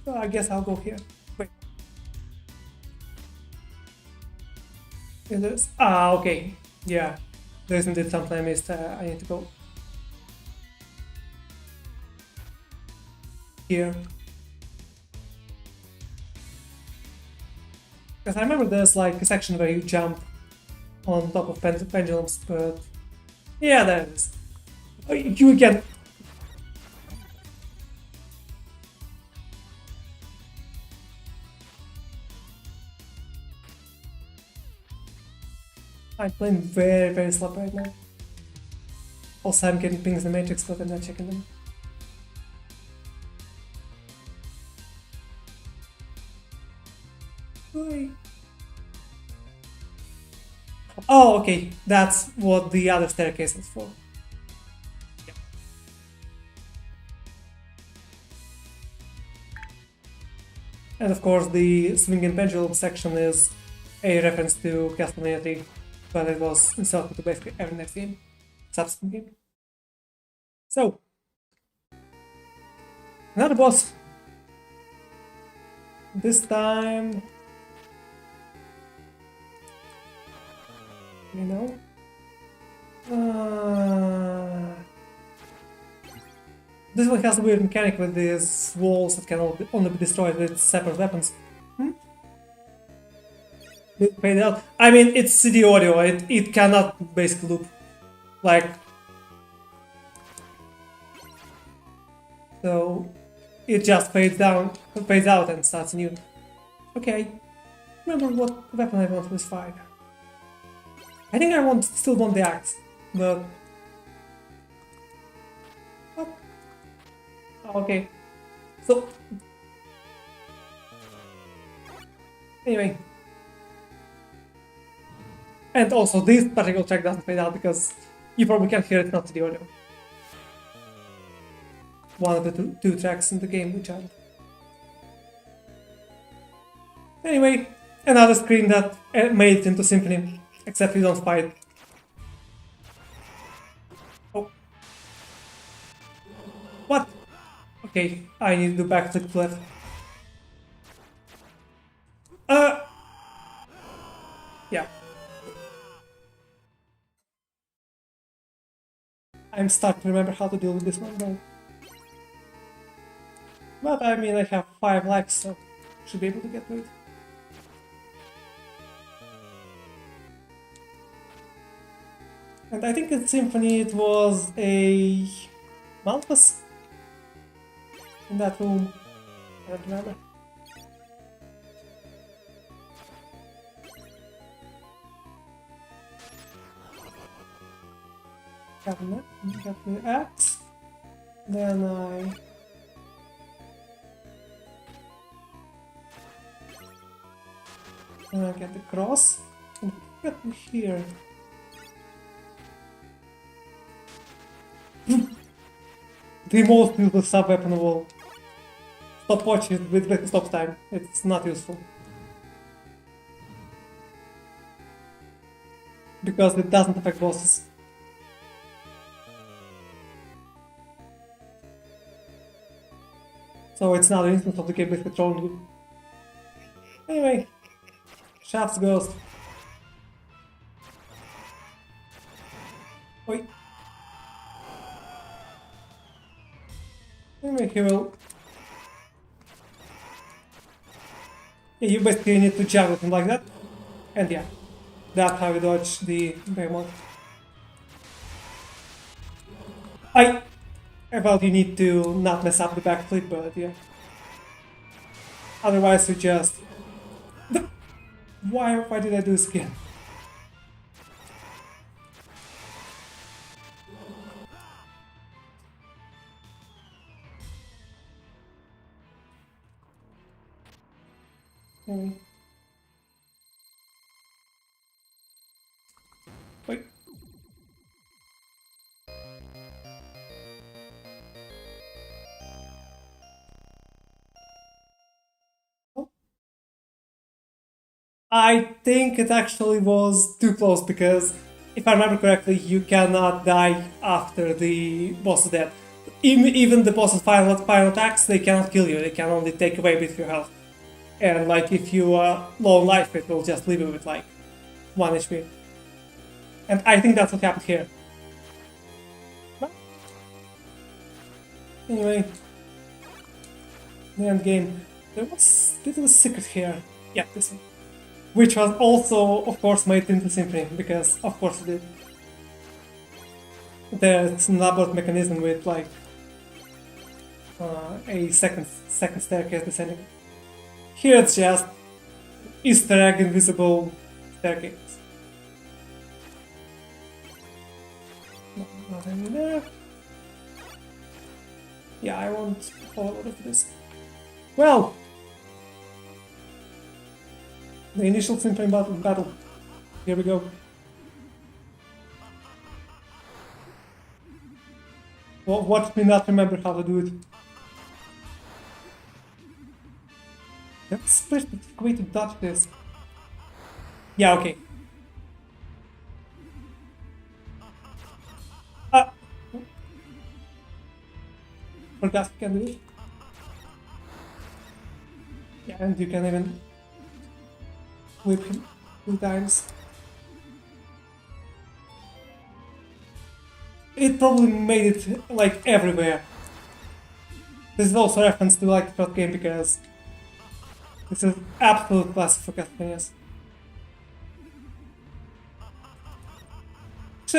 So I guess I'll go here. Wait. There's... Ah, okay. Yeah. There's indeed something I missed. I need to go here. Because I remember there's like a section where you jump on top of pendulums, but... Yeah, there it is. Oh, you can... I'm playing very, very slow right now. Also, I'm getting pings in the Matrix, but I'm not checking them. Why? Oh, okay. That's what the other staircase is for. Yep. And of course, the swinging pendulum section is a reference to Castlevania 3, but it was inserted to basically every next game, subsequent game. So, another boss. This time, you know, this one has a weird mechanic with these walls that can only be destroyed with separate weapons. Fade out. I mean, it's CD audio. It cannot basically loop. Like, so it just fades out, and starts new. Okay, remember what weapon I want for this fight. I think I still want the axe, but what? Okay, so anyway, and also this particular track doesn't fade out because you probably can't hear it, not to the audio. One of the two tracks in the game which are. Anyway, another screen that made it into Symphony, except you don't fight. Oh. What? Okay, I need to do backflip to left. Yeah. I'm stuck to remember how to deal with this one, but I mean, I have 5 lives, so should be able to get through it. And I think in Symphony it was a Malthus in that room. I don't remember. Got the axe. Then I get the cross. And get me here. The most useless sub-weapon of all. Stopwatch with stop time. It's not useful. Because it doesn't affect bosses. So it's not an instance of the game with controlling you. Anyway, Shaft's Ghost. Wait. Anyway, he will. Yeah, you basically need to jab at him like that. And yeah, that's how you dodge the behemoth. I thought you need to not mess up the backflip, but yeah. Otherwise you just... Why did I do this again? Wait. I think it actually was too close because, if I remember correctly, you cannot die after the boss is dead. Even the boss's final attacks, they cannot kill you, they can only take away a bit of your health. And like if you are low on life, it will just leave you with like 1 HP. And I think that's what happened here. But anyway, the end game. There was a bit of a secret here. Yeah, this one. Which was also, of course, made into Symphony, because of course it did. There's an elaborate mechanism with like a second staircase descending. Here it's just Easter egg invisible staircase. Nothing there. Yeah, I want all of this. Well, the initial symphony battle. Here we go. Well, watch me not remember how to do it. That's a specific way to dodge this. Yeah, okay. Forgot you can do it. Yeah, and you can even whip him 2 times. It probably made it like everywhere. This is also a reference to like the first game because this is absolute classic for Castlevanias.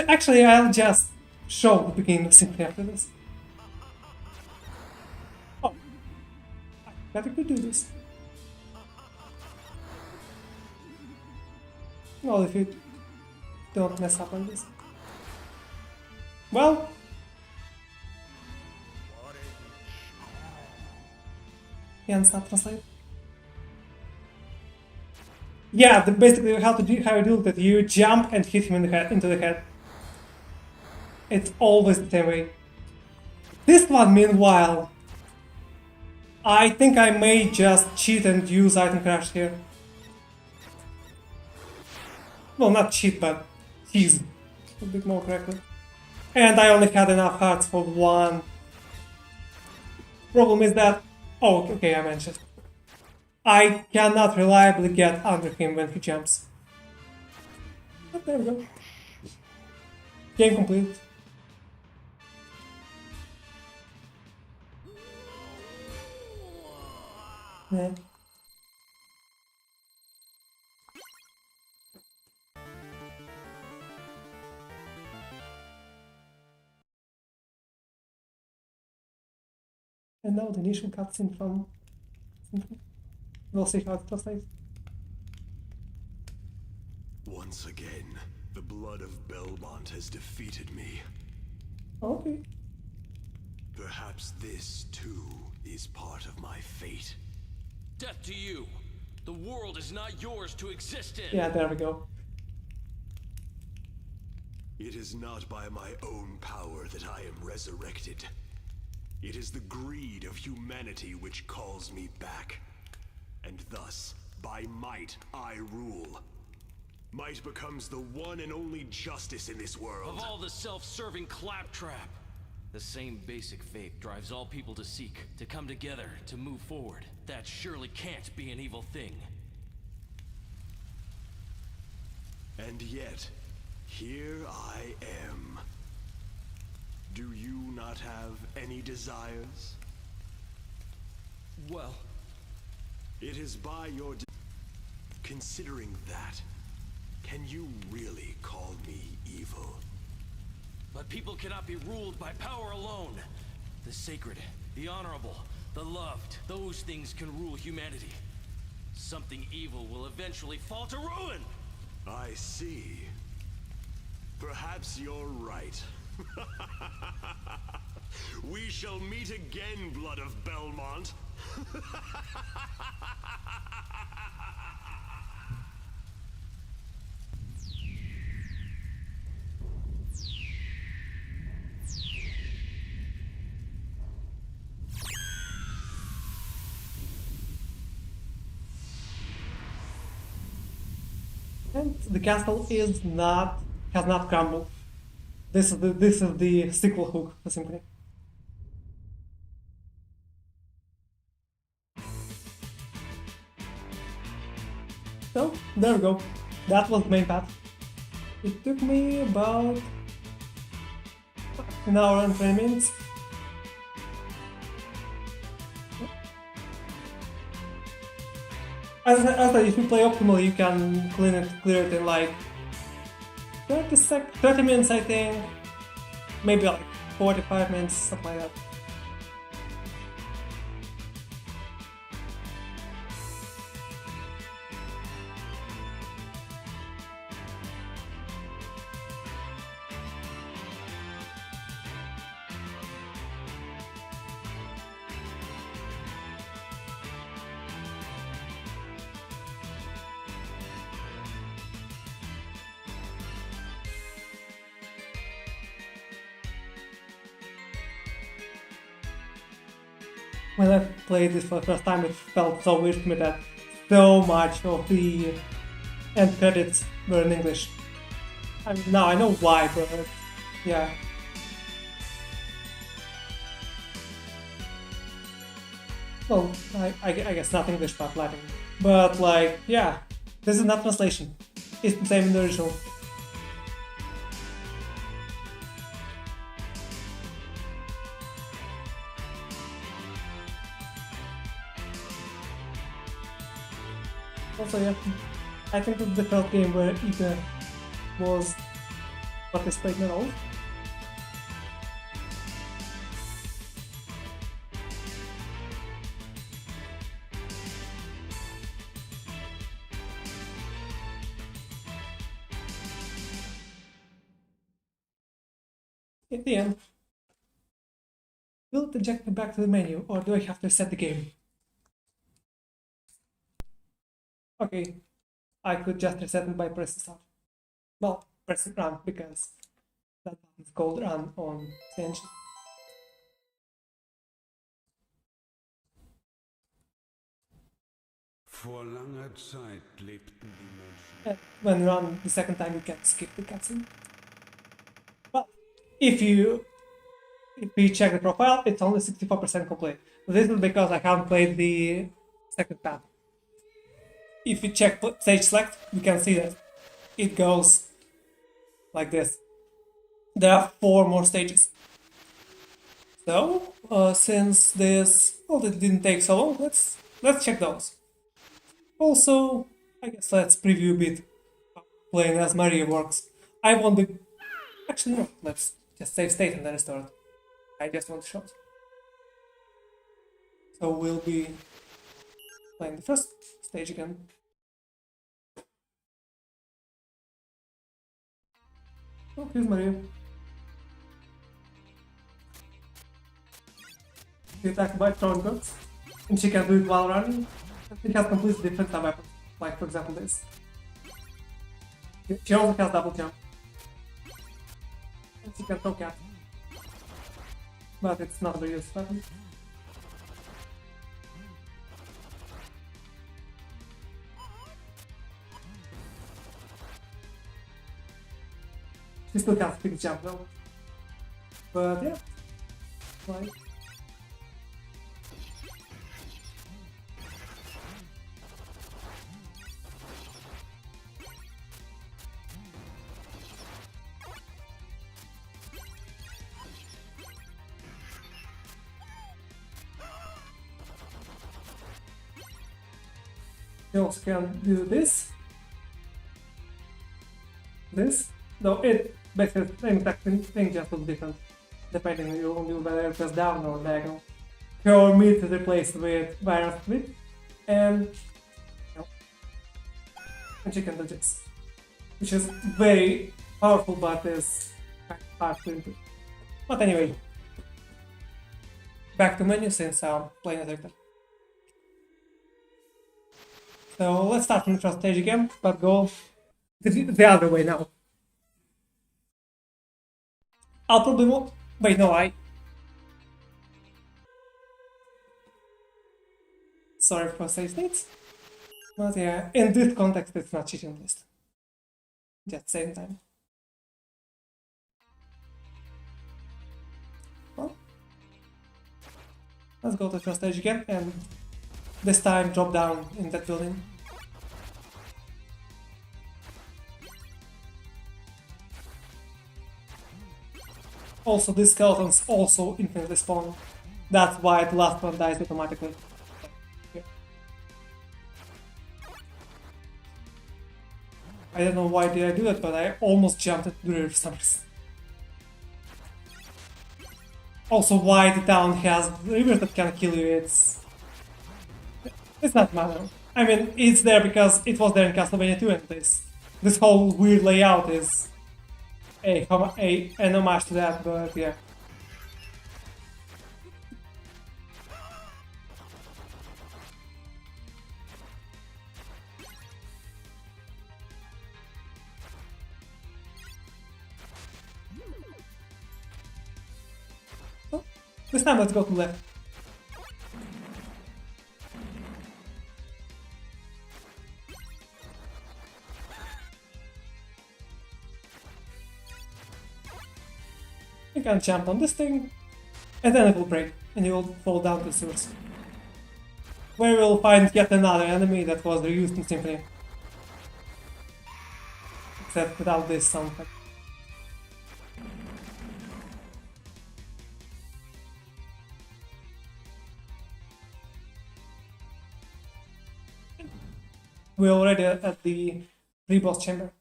Actually, I'll just show the beginning of Symphony after this. Oh, I bet I could do this. Well, if you don't mess up like this. Well, can't stop translate. Yeah, basically how you do that, you jump and hit him into the head. It's always the same way. This one, meanwhile, I think I may just cheat and use item crash here. Well, not cheat, but tease a bit more correctly. And I only had enough hearts for one. Problem is that... Oh, okay, I mentioned. I cannot reliably get under him when he jumps. But there we go. Game complete. Yeah. And now the initial cutscene from Symphony. We'll see how it translates. Once again, the blood of Belmont has defeated me. Okay. Perhaps this, too, is part of my fate. Death to you! The world is not yours to exist in! Yeah, there we go. It is not by my own power that I am resurrected. It is the greed of humanity which calls me back. And thus, by might, I rule. Might becomes the one and only justice in this world. Of all the self-serving claptrap! The same basic fate drives all people to seek, to come together, to move forward. That surely can't be an evil thing. And yet, here I am. Do you not have any desires? Well... It is by your considering that, can you really call me evil? But people cannot be ruled by power alone. The sacred, the honorable, the loved, those things can rule humanity. Something evil will eventually fall to ruin! I see. Perhaps you're right. We shall meet again, Blood of Belmont. And the castle has not crumbled. This is the sequel hook for Symphony. So there we go. That was the main path. It took me about an hour and 20 minutes. As if you play optimally, you can clear it in like 30 minutes, I think. Maybe like 45 minutes, something like that. when I played this for the first time, it felt so weird to me that so much of the end credits were in English. I mean, now I know why, but yeah. Well, I guess not English, but Latin. But like, yeah, this is not translation. It's the same in the original. Also, yeah, I think that the first game where Ika was participating at all. In the end, will it eject me back to the menu, or do I have to reset the game? Okay, I could just reset it by pressing start. Well, pressing run, because that button is called run on the engine. Vor langer Zeit lebten die Menschen. And when you run the second time, you can skip the cutscene. But if you check the profile, it's only 64% complete. This is because I haven't played the second path. If you check stage select, you can see that it goes like this. There are 4 more stages. So, since this it didn't take so long, let's check those. Also, I guess let's preview a bit how playing as Maria works. I won't be... Actually, no, let's just save state and then restart. I just want to show it. So we'll be playing the first stage again. Oh, here's Maria. She attacked by throwing guns, and she can do it while running. It has completely different weapons, like for example this. She also has double jump. And she can throw cat. But it's not a very useful weapon. She still has big jump though. But yeah, like... You also can do this. This. Though it basically the same exact thing, just looks different. Depending on you whether it goes down or diagonal. Her meat is replaced with virus split. And and she can do this. Which is very powerful but is hard to do. But anyway. Back to menu since I'm playing as Richter. So let's start from the first stage again, but go the other way now. I'll probably won't. Wait, no, sorry for save states. But yeah, in this context, it's not cheating list. Just same time. Well, let's go to the first stage again and this time drop down in that building. Also, these skeletons also infinitely spawn. That's why the last one dies automatically. Yeah. I don't know why did I do that, but I almost jumped at the rear for some reason. Also, why the town has rivers that can kill you, it's not matter. I mean, it's there because it was there in Castlevania 2 and this whole weird layout is an homage to that, but yeah. So, this time let's go to left. and jump on this thing, and then it will break, and you will fall down to the sewers. Where you will find yet another enemy that was reused in Symphony. Except without this sound effect. We're already at the pre-boss chamber,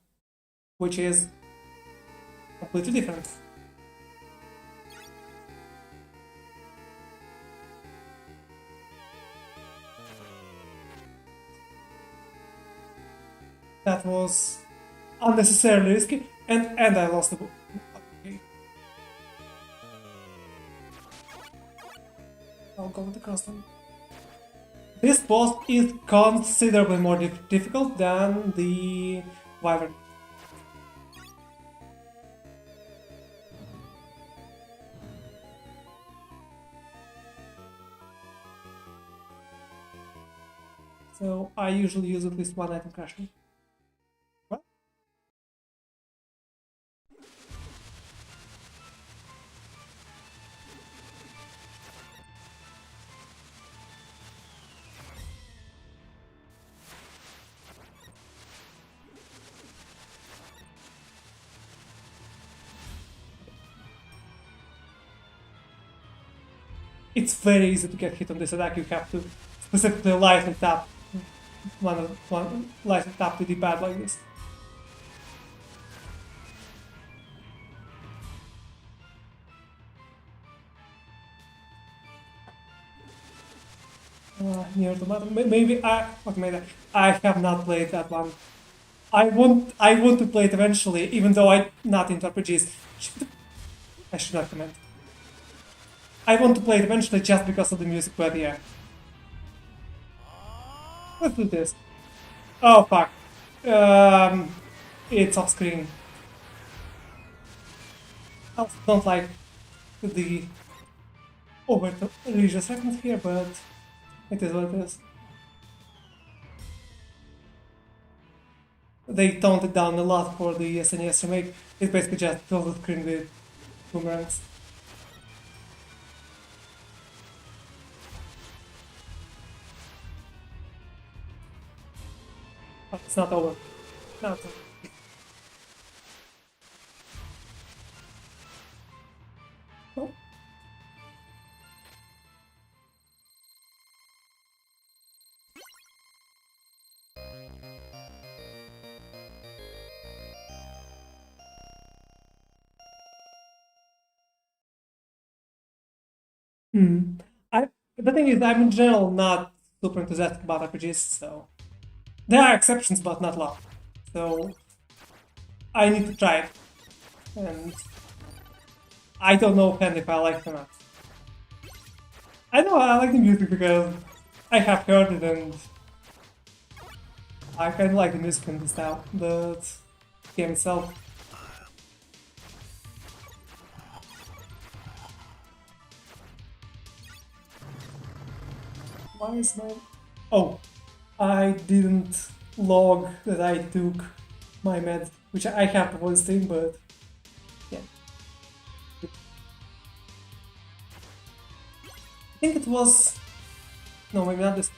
which is completely different. That was unnecessarily risky, and I lost the book. Okay. I'll go with the custom. This boss is considerably more difficult than the Wyvern. So I usually use at least one item crashing. What? It's very easy to get hit on this attack. You have to specifically light and tap one light and tap to the pad like this. Near the bottom. Maybe I have not played that one. I want to play it eventually, even though I'm not into RPGs. I should not comment. I want to play it eventually just because of the music, but yeah. Let's do this. Oh fuck. It's off screen. I also don't like the over religious segment here, but it is what it is. They toned it down a lot for the SNES remake. It basically just fills the screen with boomerangs. But it's not over. Not over. Oh. The thing is, I'm in general not super enthusiastic about RPGs, so there are exceptions, but not a lot. So I need to try it, and I don't know if I like it or not. I know I like the music because I have heard it, and I kind of like the music and the style, but the game itself. Why is my... Oh, I didn't log that I took my med, which I have for this thing, but yeah. I think it was... No, maybe not this.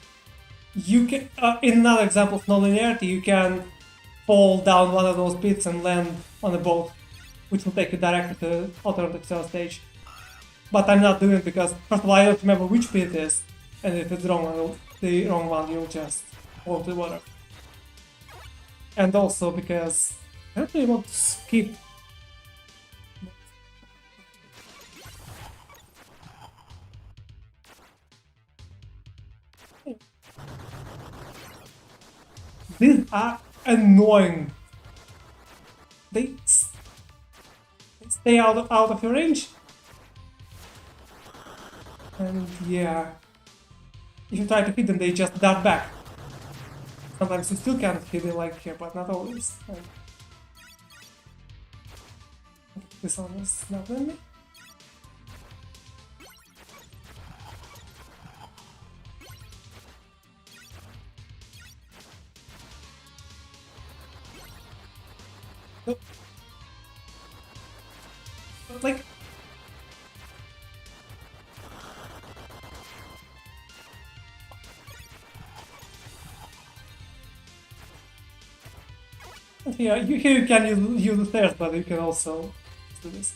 You can, in another example of non-linearity, you can fall down one of those pits and land on a boat, which will take you directly to the alternative cell stage. But I'm not doing it because, first of all, I don't remember which pit it is, and if it's the wrong one, you'll just fall to the water. And also because I don't really want to skip. These are annoying. They stay out of your range. And yeah, if you try to hit them, they just dart back. Sometimes you still can't hit them like here, but not always. And this one is not letting me. Nope. But like, And here you can use the stairs, but you can also do this.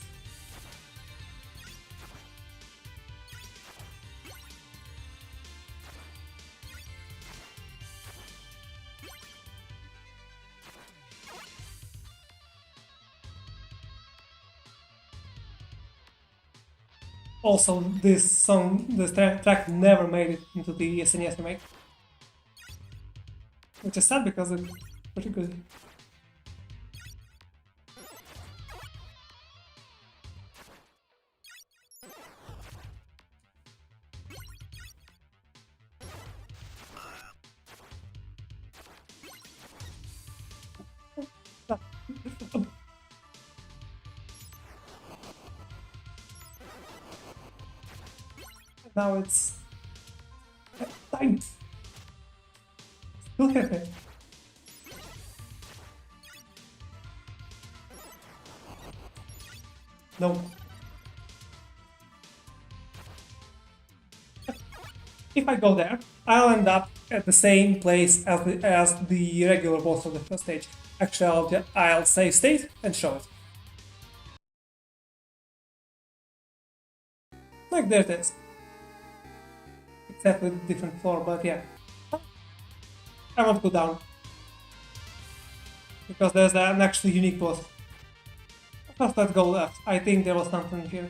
Also, this track never made it into the SNES remake, which is sad because it's pretty good. Now it's tight. Look at it. No. If I go there, I'll end up at the same place as the regular boss of the first stage. Actually, I'll save state and show it. Like there it is. Except with different floor, but yeah. I won't go down. Because there's an actually unique boss. First, let's go left. I think there was something here.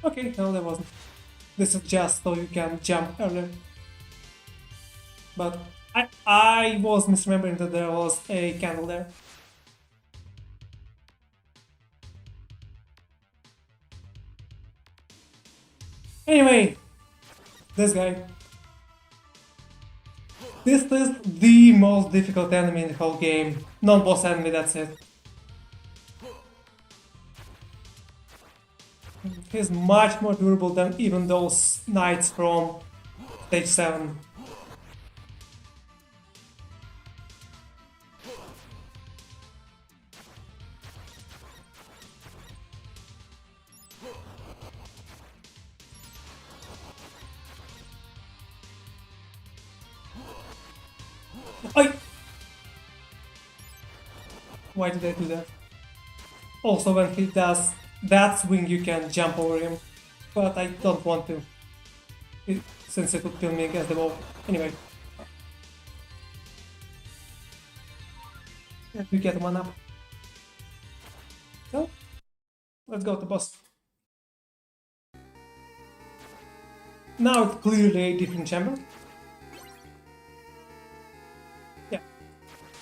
Okay, no, there wasn't. This is just so you can jump earlier. But I was misremembering that there was a candle there. Anyway, this guy. This is the most difficult enemy in the whole game. Non-boss enemy, that's it. He's much more durable than even those knights from stage 7. Why did I do that? Also, when he does that swing, you can jump over him, but I don't want to, since it would kill me against the wall. Anyway, we get one up. So, let's go to boss. Now it's clearly a different chamber. Yeah,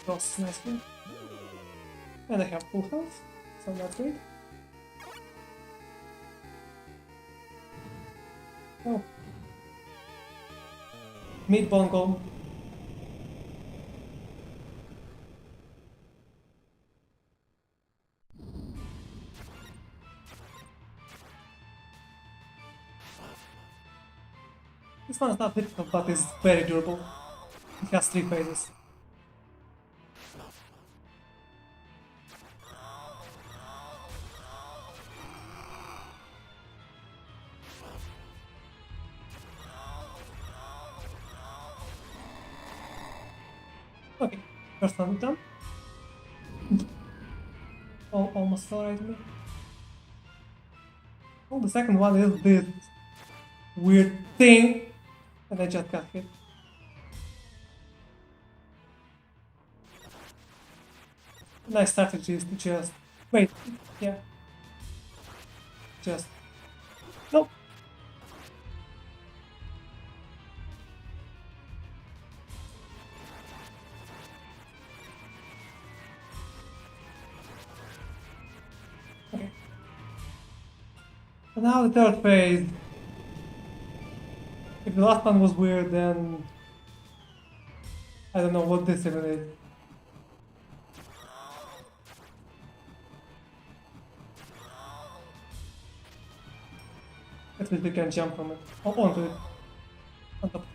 boss nicely. And I have full health, so that's great. Oh. Mid bongo. This one's not difficult, but it's very durable. It has 3 phases. Okay, first one done. Oh, almost fell right to me. Oh, the second one is this weird thing, and I just got hit. Nice strategy is to just wait. Yeah. Just nope. Okay. And now the third phase. If the last one was weird, then I don't know what this even is. At least we can jump from it. Onto it. On top.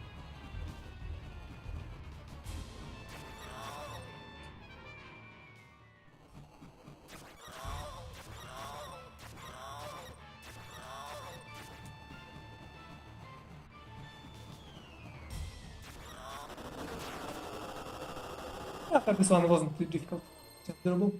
I thought this one wasn't too difficult, just doable.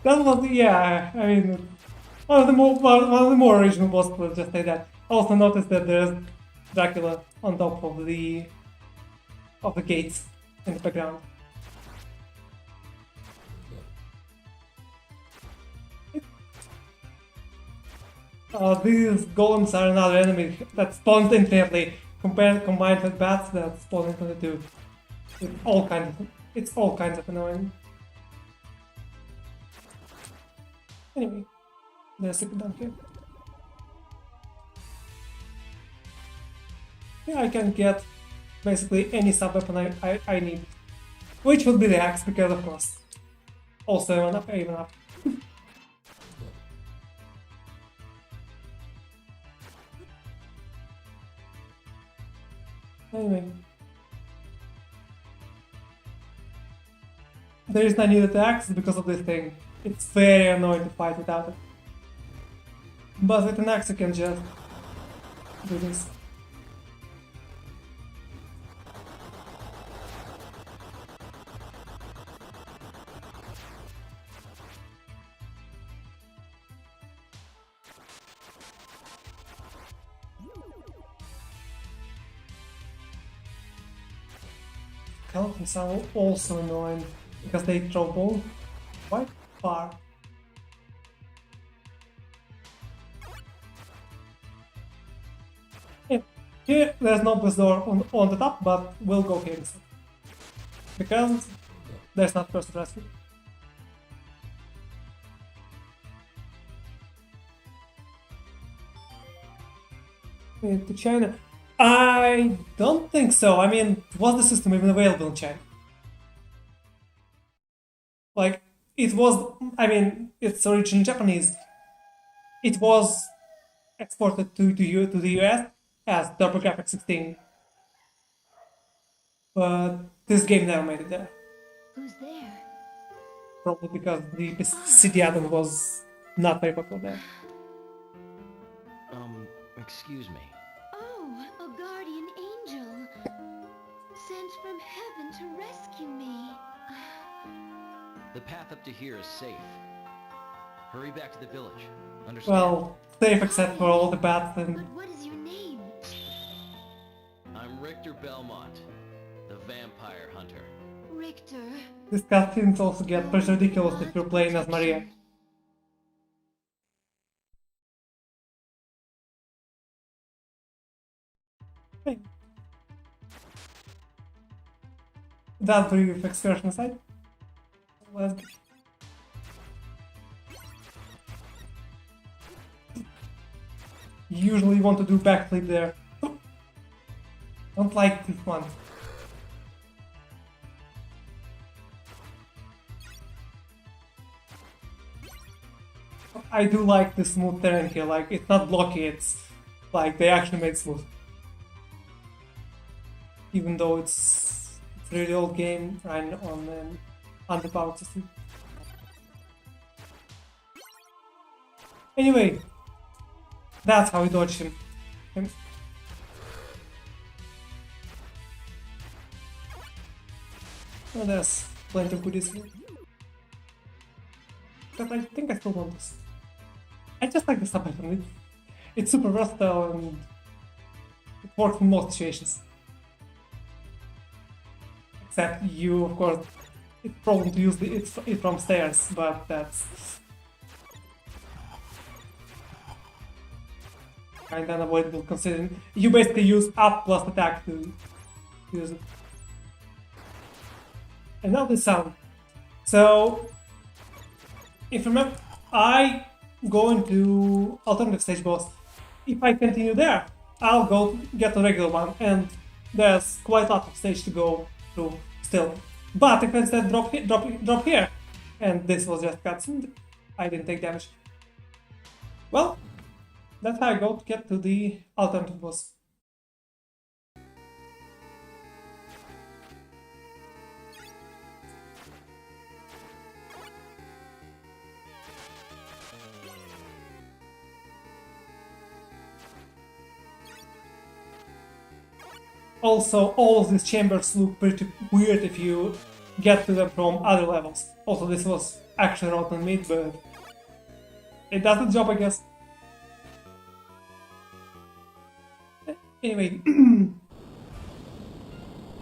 That was, yeah, I mean, one of the more original bosses, let's just say that. Also noticed that there's Dracula on top of the gates in the background. These golems are another enemy that spawns infinitely, combined with bats that spawn infinitely too. It's all kinds of annoying. Anyway, there's a down here. Yeah, I can get basically any sub-weapon I need. Which would be the axe, because of course. Also even up. Anyway. The reason I needed the axe is because of this thing. It's very annoying to fight without it. But with an axe you can just do this. Skeletons are also annoying because they throw balls quite far. Here there's no bus door on the top, but we'll go here instead. Because there's not person rescue. To China. I don't think so. I mean, was the system even available in China? Like, it was, I mean, it's originally Japanese. It was exported to the US as TurboGrafx 16. But this game never made it there. Who's there? Probably because the CD add-on was not very popular there. Excuse me. Oh, a guardian angel. Sent from heaven to rescue me. The path up to here is safe. Hurry back to the village. Understand? Well, safe except for all the bats and... But what is your name? I'm Richter Belmont, the vampire hunter. Richter. These cutscenes also get pretty ridiculous if you're playing as Maria. Hey. That brief excursion aside, let's go. Usually want to do backflip there. Don't like this one. I do like the smooth terrain here, like it's not blocky, it's like they actually made smooth. Even though it's a really old game running on an underpowered system. Anyway, that's how we dodge him. Oh, there's plenty of goodies here. But I think I still want this. I just like the sub-weapon. It's super versatile and it works in most situations. Except you, of course, it's problem to use it from stairs, but that's kind of unavoidable considering you basically use up plus attack to use it. And now the sound. So, if you remember, I go into alternative stage boss. If I continue there, I'll go get the regular one, and there's quite a lot of stage to go through still. But if I instead drop here, and this was just cutscene, I didn't take damage. Well, that's how I go to get to the alternative boss. Also, all of these chambers look pretty weird if you get to them from other levels. Also, this was actually rotten meat, but it does the job, I guess. Anyway,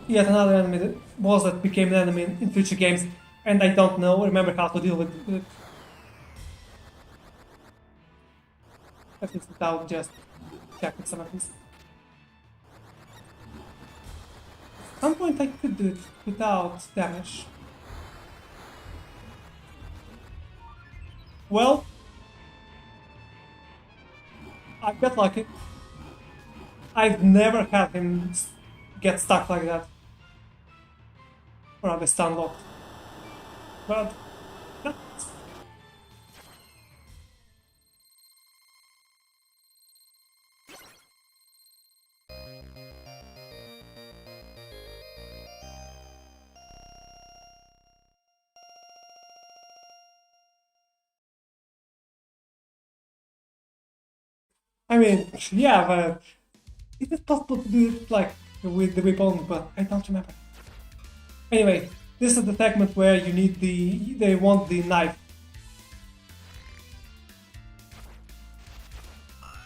yet another enemy boss that became an enemy in future games, and I don't remember how to deal with it. At least without just checking some of this. At some point I could do it without damage. Well, I got lucky. I've never had him get stuck like that. Or rather stun locked. But I mean, yeah, but it is possible to do it like with the whip only, but I don't remember. Anyway, this is the segment where you need they want the knife.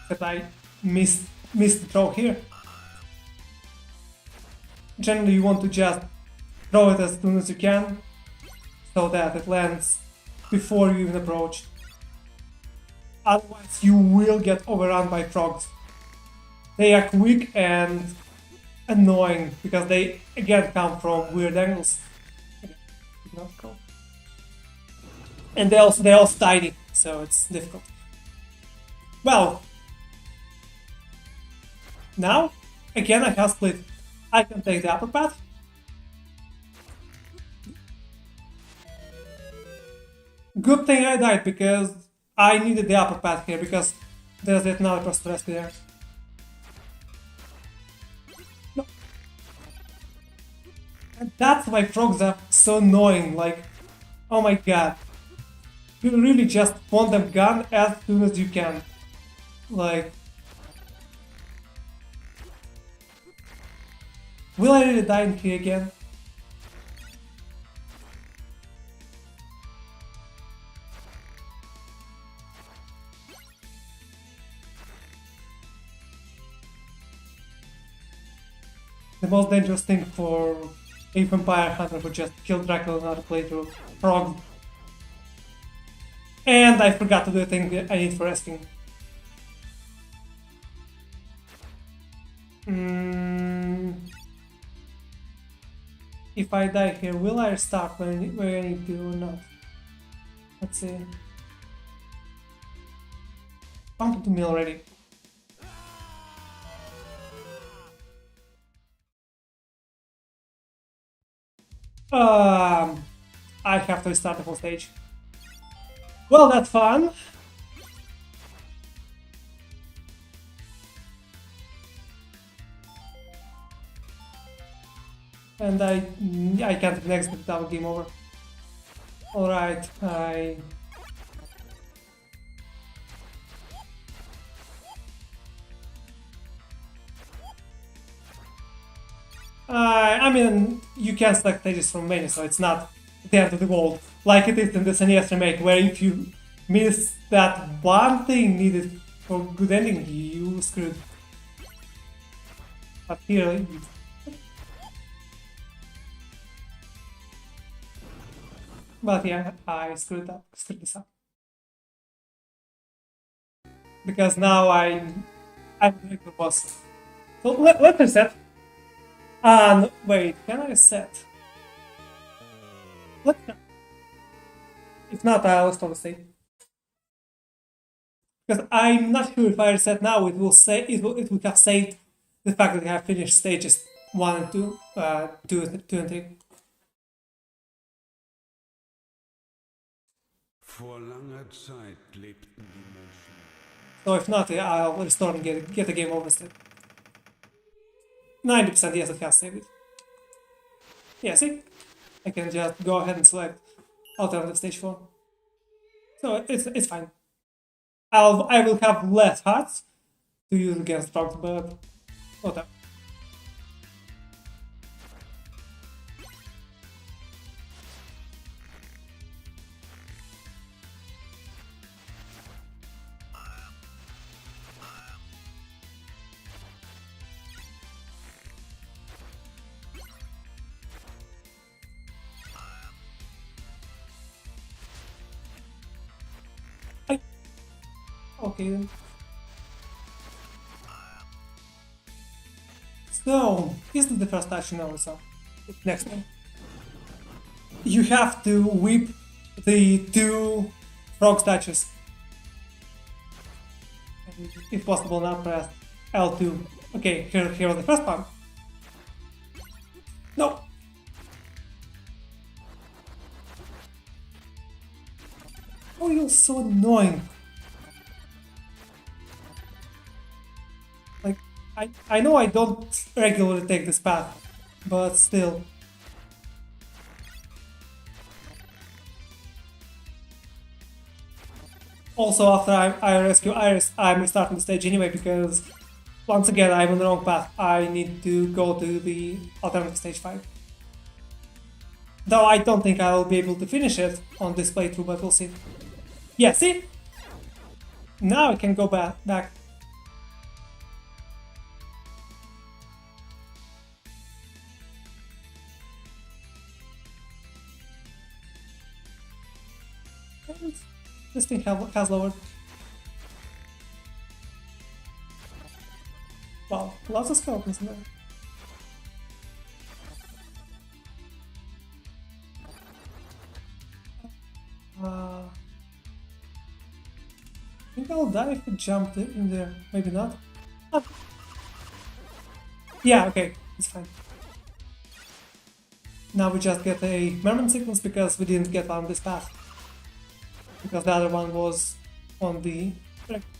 That I missed the throw here. Generally, you want to just throw it as soon as you can, so that it lands before you even approach. Otherwise, you will get overrun by frogs. They are quick and annoying because they again come from weird angles. And they're also tiny, so it's difficult. Well, now again I have split. I can take the upper path. Good thing I died because I needed the upper path here because there's yet another person to rescue there. No. And that's why frogs are so annoying, like, oh my god. You really just want them gone as soon as you can. Like... Will I really die in here again? The most dangerous thing for a vampire hunter who just killed Dracula in another playthrough, frogs. And I forgot to do the thing I need for rescuing. If I die here, will I restart where I need to or not? Let's see. Bumped to me already. I have to restart the whole stage. Well, that's fun. And I can't next without game over. Alright, I mean, you can select stages from many, so it's not the end of the world, like it is in the SNES remake, where if you miss that one thing needed for good ending, you screwed. But here, but yeah, I screwed this up. Because now I'm doing the boss. So let's reset. And wait, can I reset? Let's not. If not, I'll stop the save. Because I'm not sure if I reset now, it will have saved the fact that I have finished stages 1 and 2, 2 and 3. Vor langer Zeit lebten die Menschen. So if not, I'll restore and get the game over instead. 90%, yes, it has saved it. Yeah, see? I can just go ahead and select alternative stage 4. So it's fine. I will have less hearts to use against frogs, but whatever. Okay then. So, isn't the first action also? Next one. You have to whip the 2 frog statues. And if possible, now press L2. Okay, here was the first one. No! Oh, you're so annoying. Like, I know I don't regularly take this path, but still. Also, after I rescue Iris, I'm restarting the stage anyway because, once again, I'm on the wrong path. I need to go to the alternative stage 5. Though I don't think I'll be able to finish it on this playthrough, but we'll see. Yeah, see? Now I can go back. And this thing has lowered. Wow, lots of skeletons in there. I think I'll die if I jumped in there. Maybe not. Ah. Yeah, okay, it's fine. Now we just get a merman sequence because we didn't get on this path. Because the other one was on the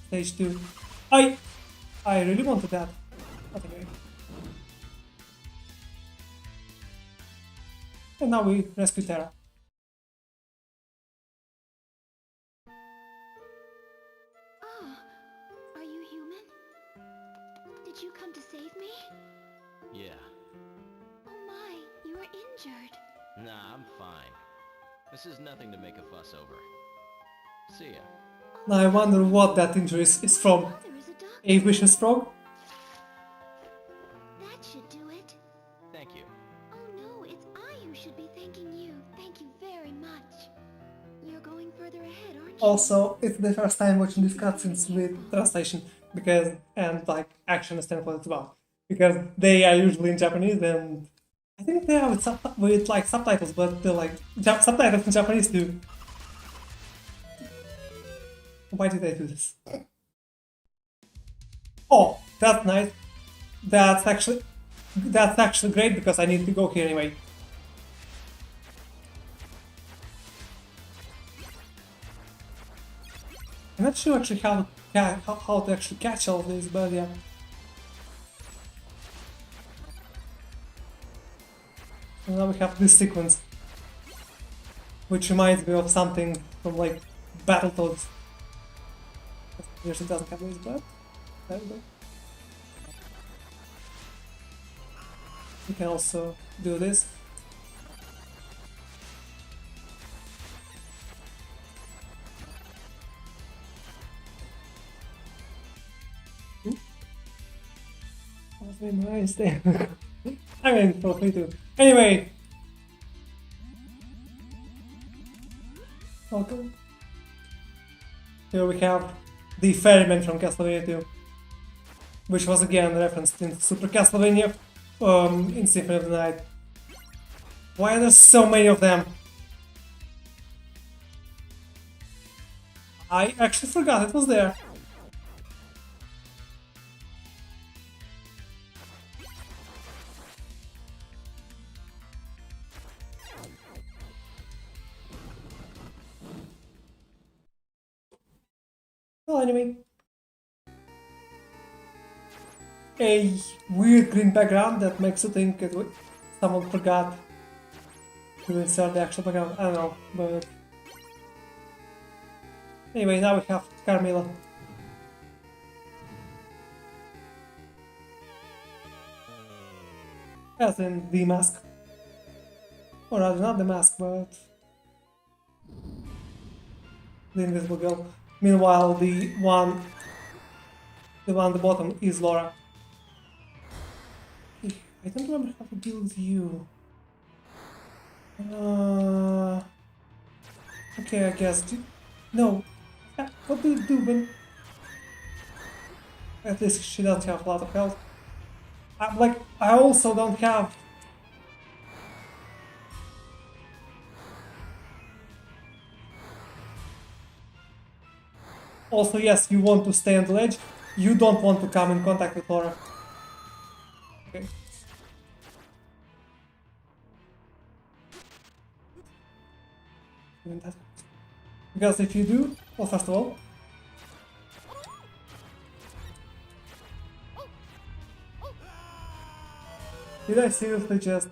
stage 2. I really wanted that. But anyway. And now we rescue Terra. Oh, are you human? Did you come to save me? Yeah. Oh my, you are injured. Nah, I'm fine. This is nothing to make a fuss over. See ya. Now I wonder what that injury is from. Father is a doctor. A vicious frog? That should do it. Thank you. Oh no, it's I who should be thanking you. Thank you very much. You're going further ahead, aren't you? Also, it's the first time watching these cutscenes with translation, because, and like action standpoint as well. Because they are usually in Japanese, and I think they are with like subtitles, but they're like subtitles in Japanese too. Why did I do this? Oh, that's nice. That's actually great because I need to go here anyway. I'm not sure actually how to actually catch all of this, but yeah. And now we have this sequence, which reminds me of something from like Battletoads. Yours doesn't have this, but there we go. We can also do this. That's very nice there. I mean, feel free to. Anyway. Welcome. Here we have the ferryman from Castlevania 2, which was again referenced in Super Castlevania in Symphony of the Night. Why are there so many of them? I actually forgot it was there. Well, anyway. A weird green background that makes you think someone forgot to insert the actual background. I don't know, but anyway, now we have Carmilla. As in the mask. Or rather, not the mask, but the invisible girl. Meanwhile, the one at the bottom is Laura. I don't remember how to deal with you. Okay, I guess. No. What do you do when... At least she doesn't have a lot of health. I also don't have... Also, yes, you want to stay on the ledge. You don't want to come in contact with Laura. Okay. Because if you do, well, first of all, did I seriously just...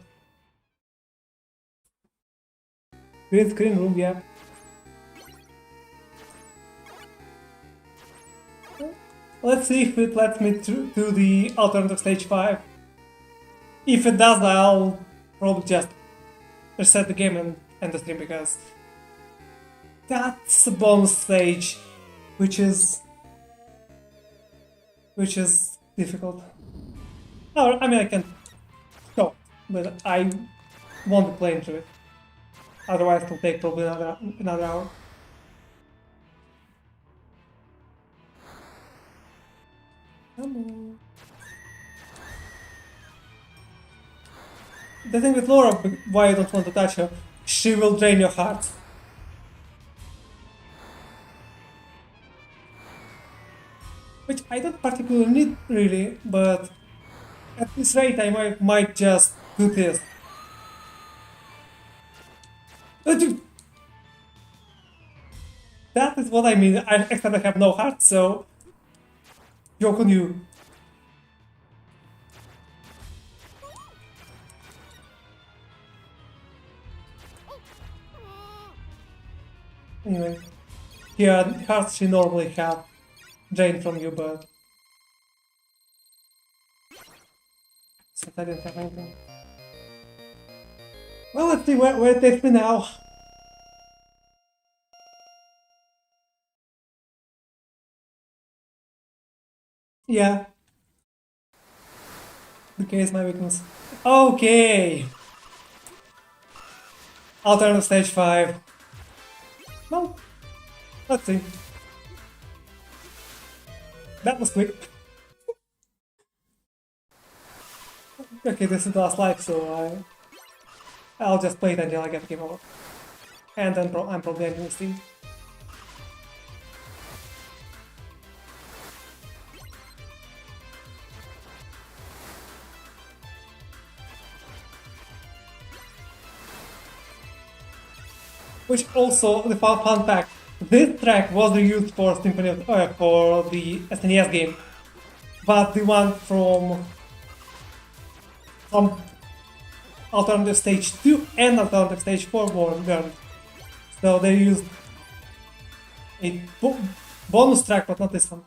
Green screen room, yeah. Let's see if it lets me do the alternative stage 5. If it does, I'll probably just reset the game and end the stream, because that's a bonus stage, which is difficult. Oh, I mean, I can go, but I won't be playing through it. Otherwise, it'll take probably another hour. Come on. The thing with Laura, why I don't want to touch her, she will drain your heart. Which I don't particularly need, really, but at this rate I might just do this. That is what I mean, except I have no heart, so... Joke on you. Anyway, yeah, hearts she normally have drained from you, but since I didn't have anything. Well, let's see where it takes me now. Yeah. Decay is my weakness. Okay. Alternative stage 5. Well, let's see. That was quick. Okay, this is the last life, so I'll just play it until I get the game over. And then I'm probably ending the stream. Which also, the fun fact, this track was reused for Symphony of for the SNES game, but the one from Alternative Stage 2 and Alternative Stage 4 were learned. So they used a bonus track, but not this one.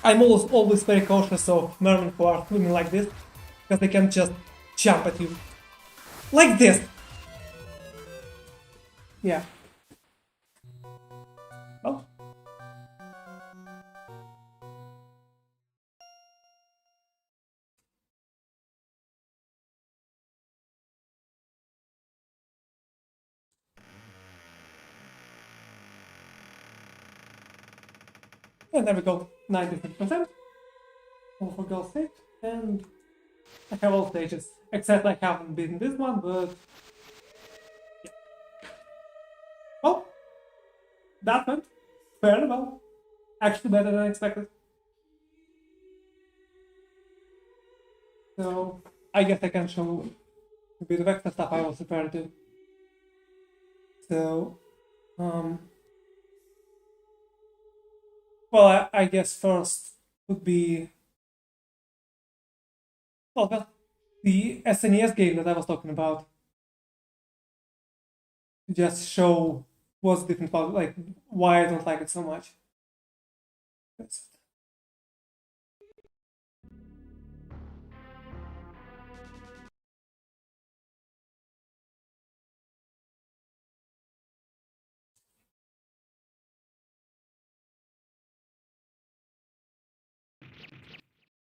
I'm always very cautious of mermen who are swimming like this, because they can just jump at you. Like this! Yeah. Oh. And there we go, 96%. All for girls sake, and I have all stages, except I haven't beaten this one, but yeah. Well, that went fairly well. Actually better than I expected. So I guess I can show a bit of extra stuff I was prepared to. So, well, I guess first would be well, the SNES game that I was talking about. Just show what's different about, like, why I don't like it so much. That's it.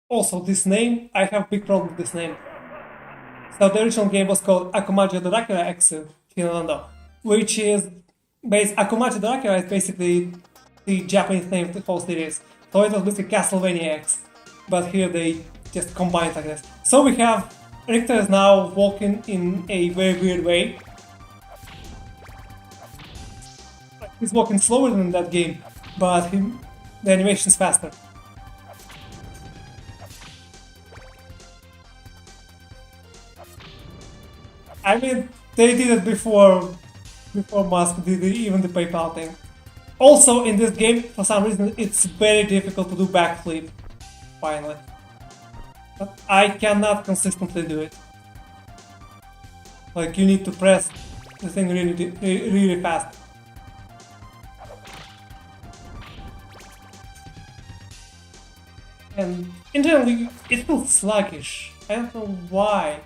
Also, this name, I have a big problem with this name. So the original game was called Akumajo Dorakira Exu Rondo, which is Akumajo Dorakira is basically the Japanese name of the whole series. So it was basically Castlevania X, but here they just combine it like this. So we have Richter is now walking in a very weird way. He's walking slower than that game, but the animation's faster. I mean, they did it before Musk did even the PayPal thing. Also, in this game, for some reason, it's very difficult to do backflip, finally. But I cannot consistently do it. Like, you need to press the thing really fast. And in general, it feels sluggish. I don't know why.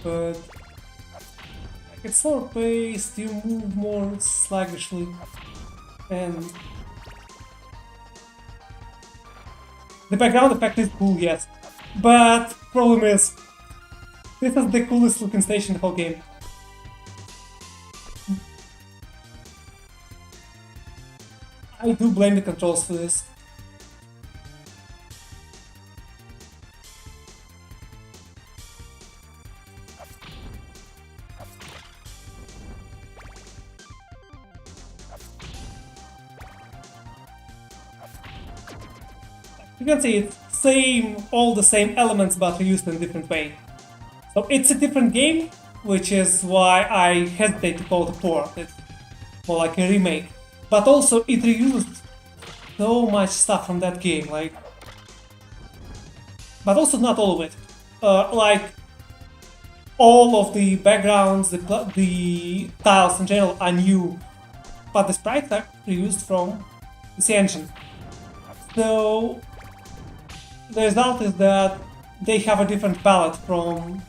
But it's slower paced, you move more sluggishly, and the background effect is cool, yes, but problem is, this is the coolest looking station in the whole game. I do blame the controls for this. You can see it's all the same elements, but used in a different way. So it's a different game, which is why I hesitate to call it a port. It's more like a remake. But also it reused so much stuff from that game, like. But also not all of it. Like all of the backgrounds, the tiles in general are new, but the sprites are reused from this engine. So the result is that they have a different palette from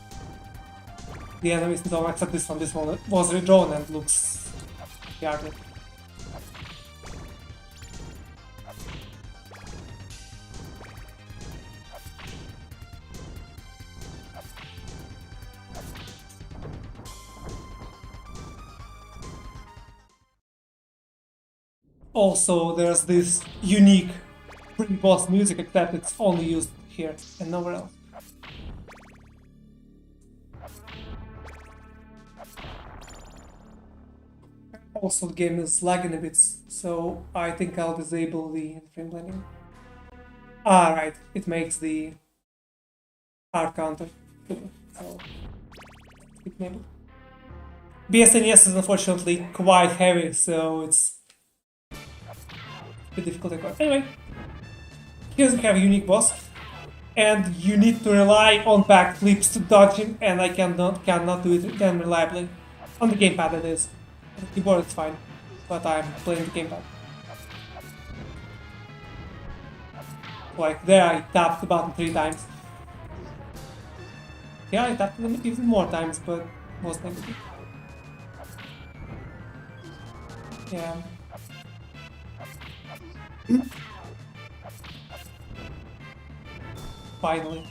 the enemies and so on, except this one. This one was redrawn and looks ugly. Also, there's this unique pre-boss music, except it's only used here and nowhere else. Also, the game is lagging a bit, so I think I'll disable the frame blending. Ah, right, it makes the hard counter. So, keep enabled. BSNES is unfortunately quite heavy, so it's a bit difficult to record. Anyway, here we have a unique boss, and you need to rely on backflips to dodge him, and I cannot do it again reliably. On the gamepad it is. On the keyboard it's fine, but I'm playing the gamepad. Like there I tapped the button 3 times. Yeah, I tapped them even more times, but most negative. Yeah. Finally.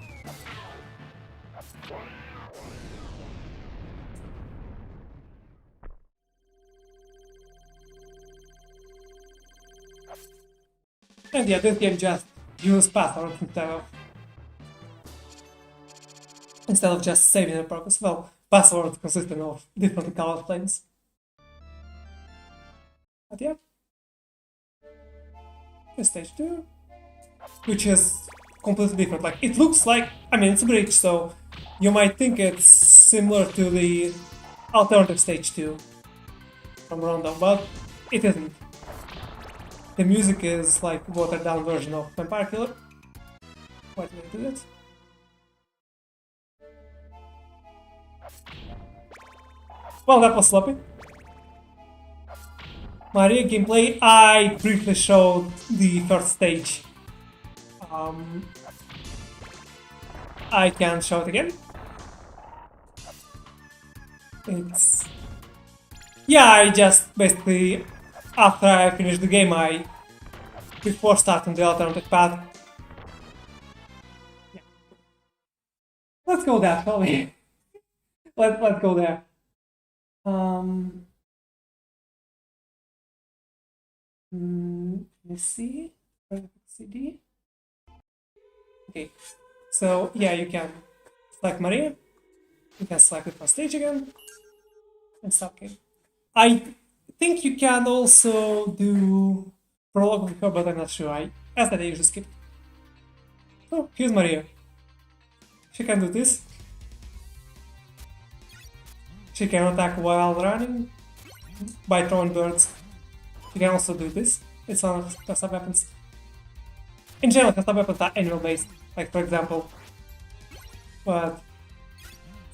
And yeah, this game just uses passwords instead of just saving a purpose. Well, passwords consisting of different colored flames. But yeah. Stage 2, which is completely different. Like, it looks like, I mean, it's a bridge, so you might think it's similar to the alternative stage 2 from Rondo, but it isn't. The music is like watered down version of Vampire Killer. Why did I do that? Well, that was sloppy. Mario gameplay, I briefly showed the first stage. I can show it again. It's... Yeah, I just basically, after I finished the game, before starting the alternative path. Yeah. Let's go there, shall we? Let's go there. Let's see. CD. Okay. So yeah, you can select Maria. You can select it from stage again and start game. I think you can also do prologue with her, but I'm not sure. As that I usually skip. So here's Maria. She can do this. She can attack while running by throwing birds. She can also do this. It's one of her sub weapons. In general, her sub weapons are animal based, like for example. But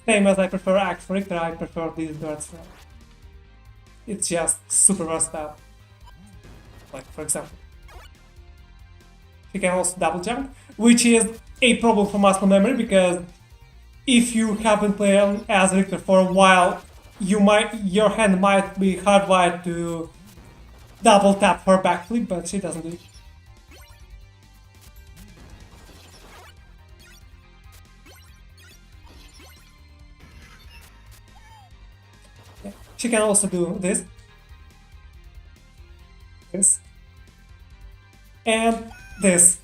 same as I prefer Axe for Richter, I prefer these birds for. It's just super versatile. Like for example. She can also double jump, which is a problem for muscle memory because if you haven't played as Richter for a while, your hand might be hardwired to double tap her backflip, but she doesn't do it. Yeah. She can also do this, and this,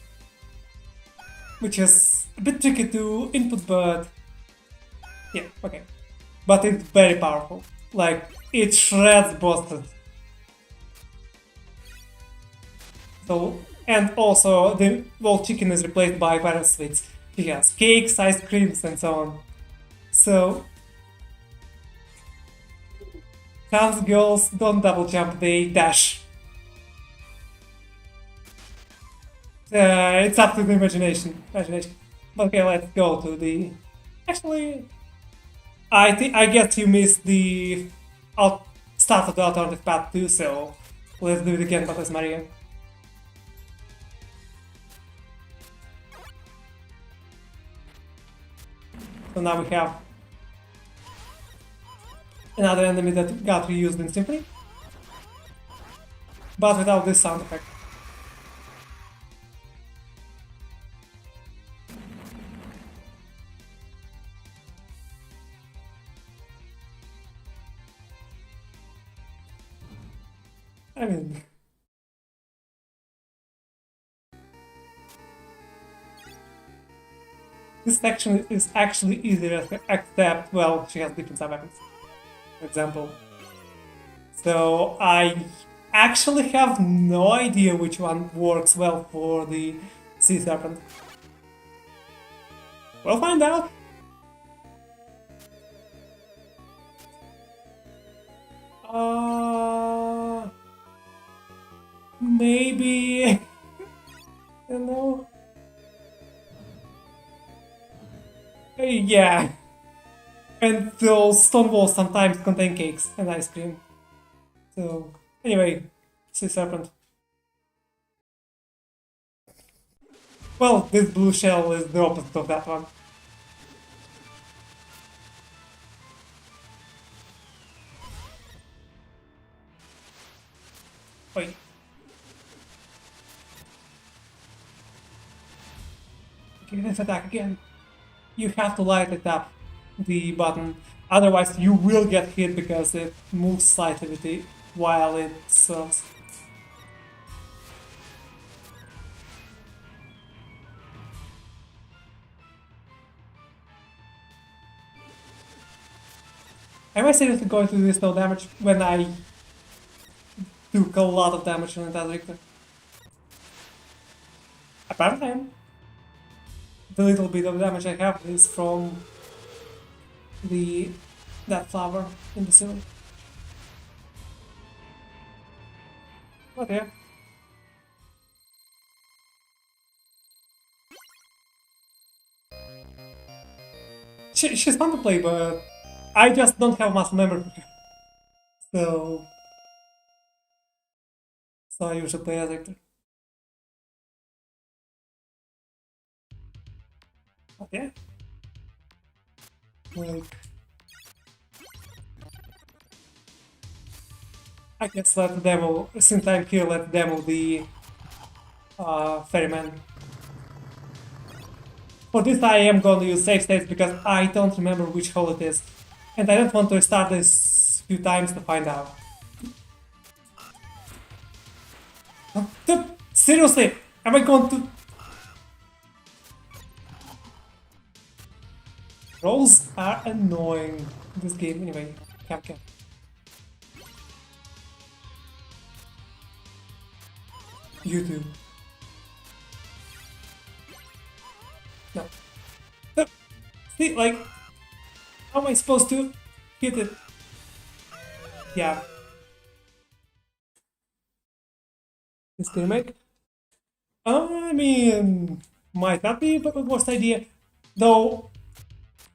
which is a bit tricky to input, but yeah, okay. But it's very powerful. Like, it shreds bosses. So, and also the whole chicken is replaced by various sweets. She has cakes, ice creams, and so on. So, trans girls don't double jump, they dash. It's up to the imagination. Okay, let's go to the... Actually, I guess you missed the start of the alternative path too, so let's do it again, but as Maria. So now we have another enemy that got reused in Symphony, but without this sound effect. I mean... This section is actually easier to accept, well, she has different sub-weapons, for example. So I actually have no idea which one works well for the Sea Serpent. We'll find out! Maybe... I don't know. Yeah. And those stone walls sometimes contain cakes and ice cream. So, anyway, Sea Serpent. Well, this blue shell is the opposite of that one. Wait. Okay, let's attack again. You have to lightly tap the button, otherwise you will get hit because it moves slightly with it while it serves. Am I seriously going to do this no damage when I took a lot of damage on that Richter? Apparently I am. The little bit of damage I have is from that flower in the ceiling. Okay. She's fun to play, but I just don't have muscle memory. So I usually play as Richter. Okay. Like, I guess let demo, since I'm here, let demo the ferryman. For this I am going to use save states because I don't remember which hole it is. And I don't want to restart this a few times to find out. Seriously, am I going to... Rolls are annoying in this game anyway. Cap. YouTube. No. No. See, like, how am I supposed to hit it? Yeah. This gimmick. I mean, might not be the worst idea. Though,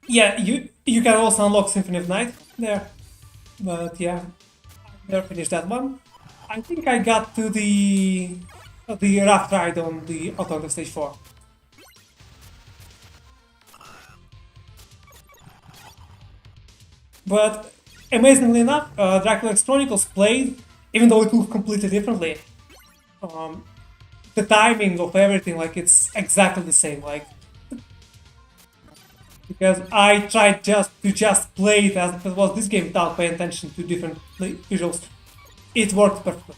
yeah, you can also unlock Symphony of Night there. But yeah, I never finished that one. I think I got to the raft ride on the alternative stage 4. But amazingly enough, Dracula X Chronicles played, even though it looked completely differently. The timing of everything, like, it's exactly the same. Like, because I tried just play it as it was this game without paying attention to different visuals. It worked perfectly.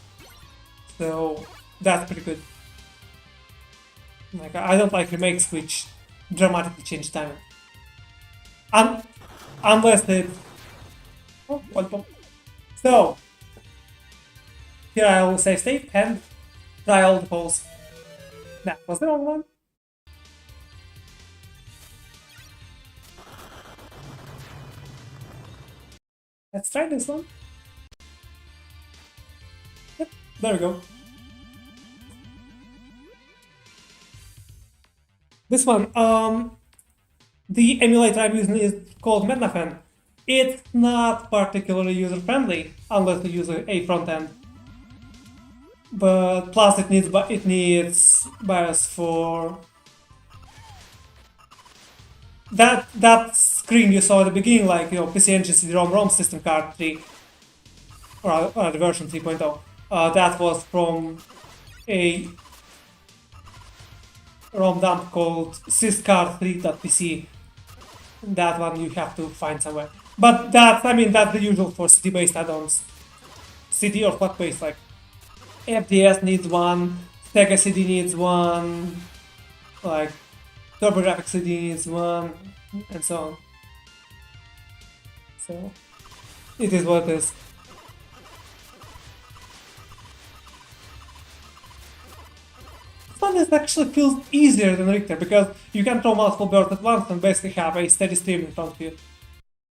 So that's pretty good. Like, I don't like remakes which dramatically change timing. Unless it... Oh, one point. So, here I will save state and try all the holes. That was the wrong one. Let's try this one. Yep, there we go. This one, the emulator I'm using is called Metnafen. It's not particularly user-friendly unless you use a front end. But plus it needs BIOS for that screen you saw at the beginning, like, you know, PC Engine CD-ROM System Card 3 or the version 3.0. That was from a ROM dump called syscard3.pc. That one you have to find somewhere. But that's the usual for CD-based add-ons. CD or FLAC-based, like FDS needs one, Sega CD needs one, like TurboGrafx CD needs one, and so on. So it is what it is. This one actually feels easier than Richter because you can throw multiple birds at once and basically have a steady stream in front of you.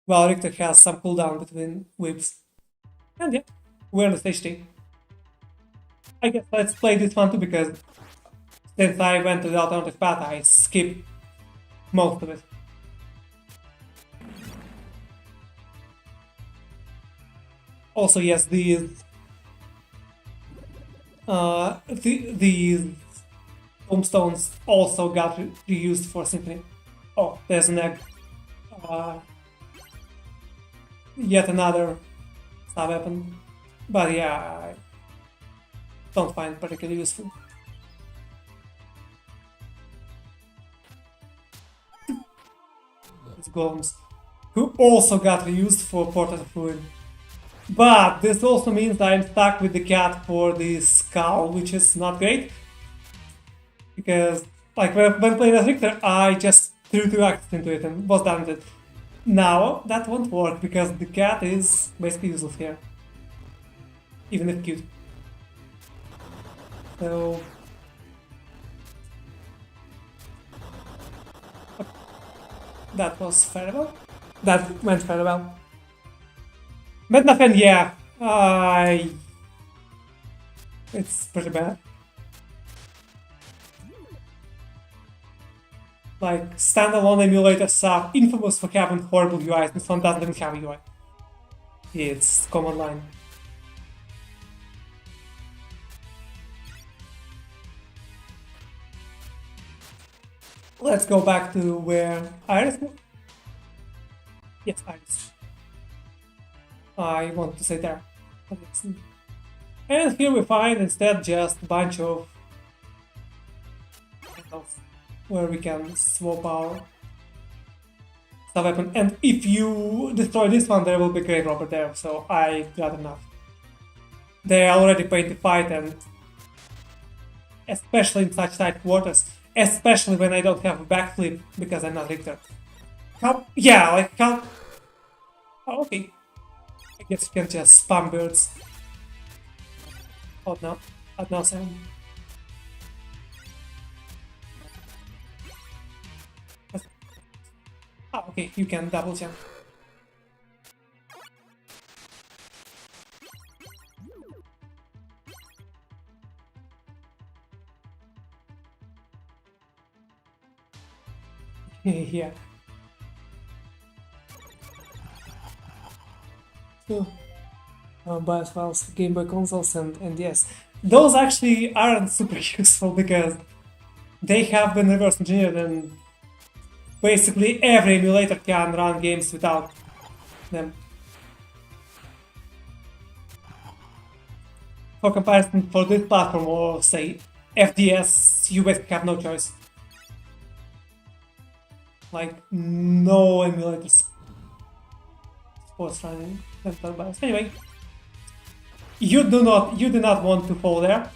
While Richter has some cooldown between whips. And yeah, we're on the stage 3. I guess let's play this one too because since I went to the alternative path, I skipped most of it. Also, yes, these tombstones also got reused for Symphony. Oh, there's an egg. Yet another sub weapon. But yeah, I don't find particularly useful. It's golems, who also got reused for Portrait of Ruin. But this also means that I'm stuck with the cat for the skull, which is not great. Because, like, when playing as Richter, I just threw 2 axes into it and was done with it. Now, that won't work because the cat is basically useless here. Even if cute. So... that was terrible. that went very well. But nothing, yeah. It's pretty bad. Like, standalone emulators are infamous for having horrible UIs. This one doesn't even have a UI. It's command line. Let's go back to where Iris. Yes, Iris. I want to say there. And here we find instead just a bunch of handles where we can swap our sub weapon. And if you destroy this one, there will be Great Robber there, so I got enough. They already paid the fight, and especially in such tight quarters, especially when I don't have a backflip because I'm not Richter. How? Yeah, like how? Oh, okay. I guess you can just spam birds. Oh no, oh no, Sam. Ah, okay, you can double jump. Yeah. So, bios files, Game Boy consoles, and yes, those actually aren't super useful because they have been reverse engineered, and basically every emulator can run games without them. For comparison, for this platform or say FDS, you basically have no choice. Like no emulators sports running them bios. Anyway, you do not want to fall there.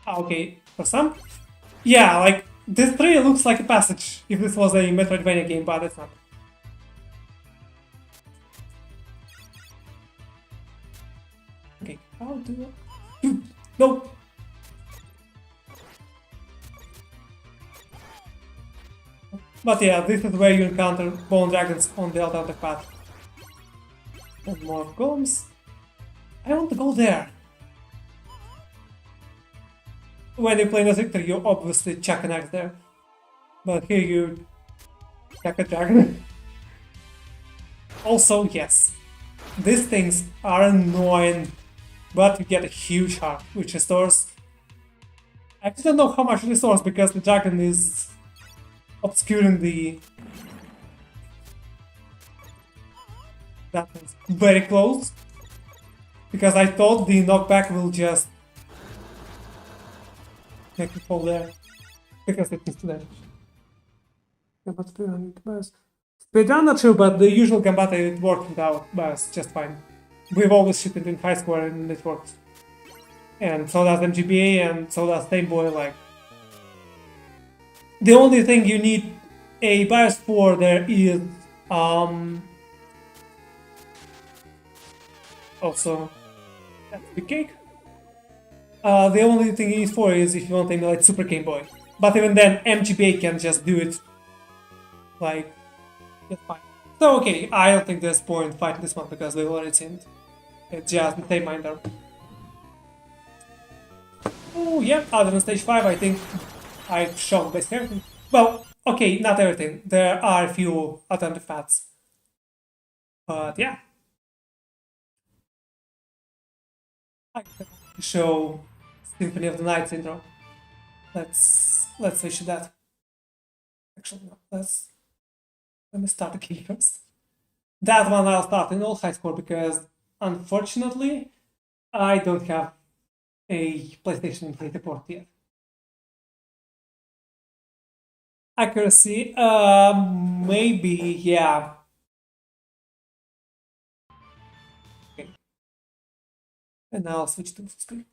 Okay, for some, yeah, like this tree looks like a passage if this was a Metroidvania game, but it's not. Okay, how do I... No! But yeah, this is where you encounter bone dragons on the alternative path. And more golems. I want to go there. When you play as Richter, you obviously chuck an axe there. But here you chuck a dragon. Also, yes, these things are annoying, but you get a huge heart, which restores... I don't know how much it restores because the dragon is obscuring the... That was very close. Because I thought the knockback will just make me fall there. Because it needs to damage. Yeah, but speed on it bias. Speedrun not sure, but the usual combat it worked without bias just fine. We've always shipped it in high score and it works. And so does MGBA and so does Game Boy, like. The only thing you need a bias for there is also that's the cake. The only thing you need for is if you want to emulate Super Game Boy. But even then, MGBA can just do it. Like, that's fine. So, okay, I don't think there's point fighting this one because we've already seen it. It's just the same minder. Oh, yeah, other than stage 5, I think I've shown basically everything. Well, okay, not everything. There are a few alternative paths. But yeah. I can show Symphony of the Night intro. Let's switch to that. Actually, no, let me start the game first. That one I'll start in all high score because unfortunately I don't have a PlayStation emulator port yet. Accuracy, maybe, yeah. Okay. And now I'll switch to full screen.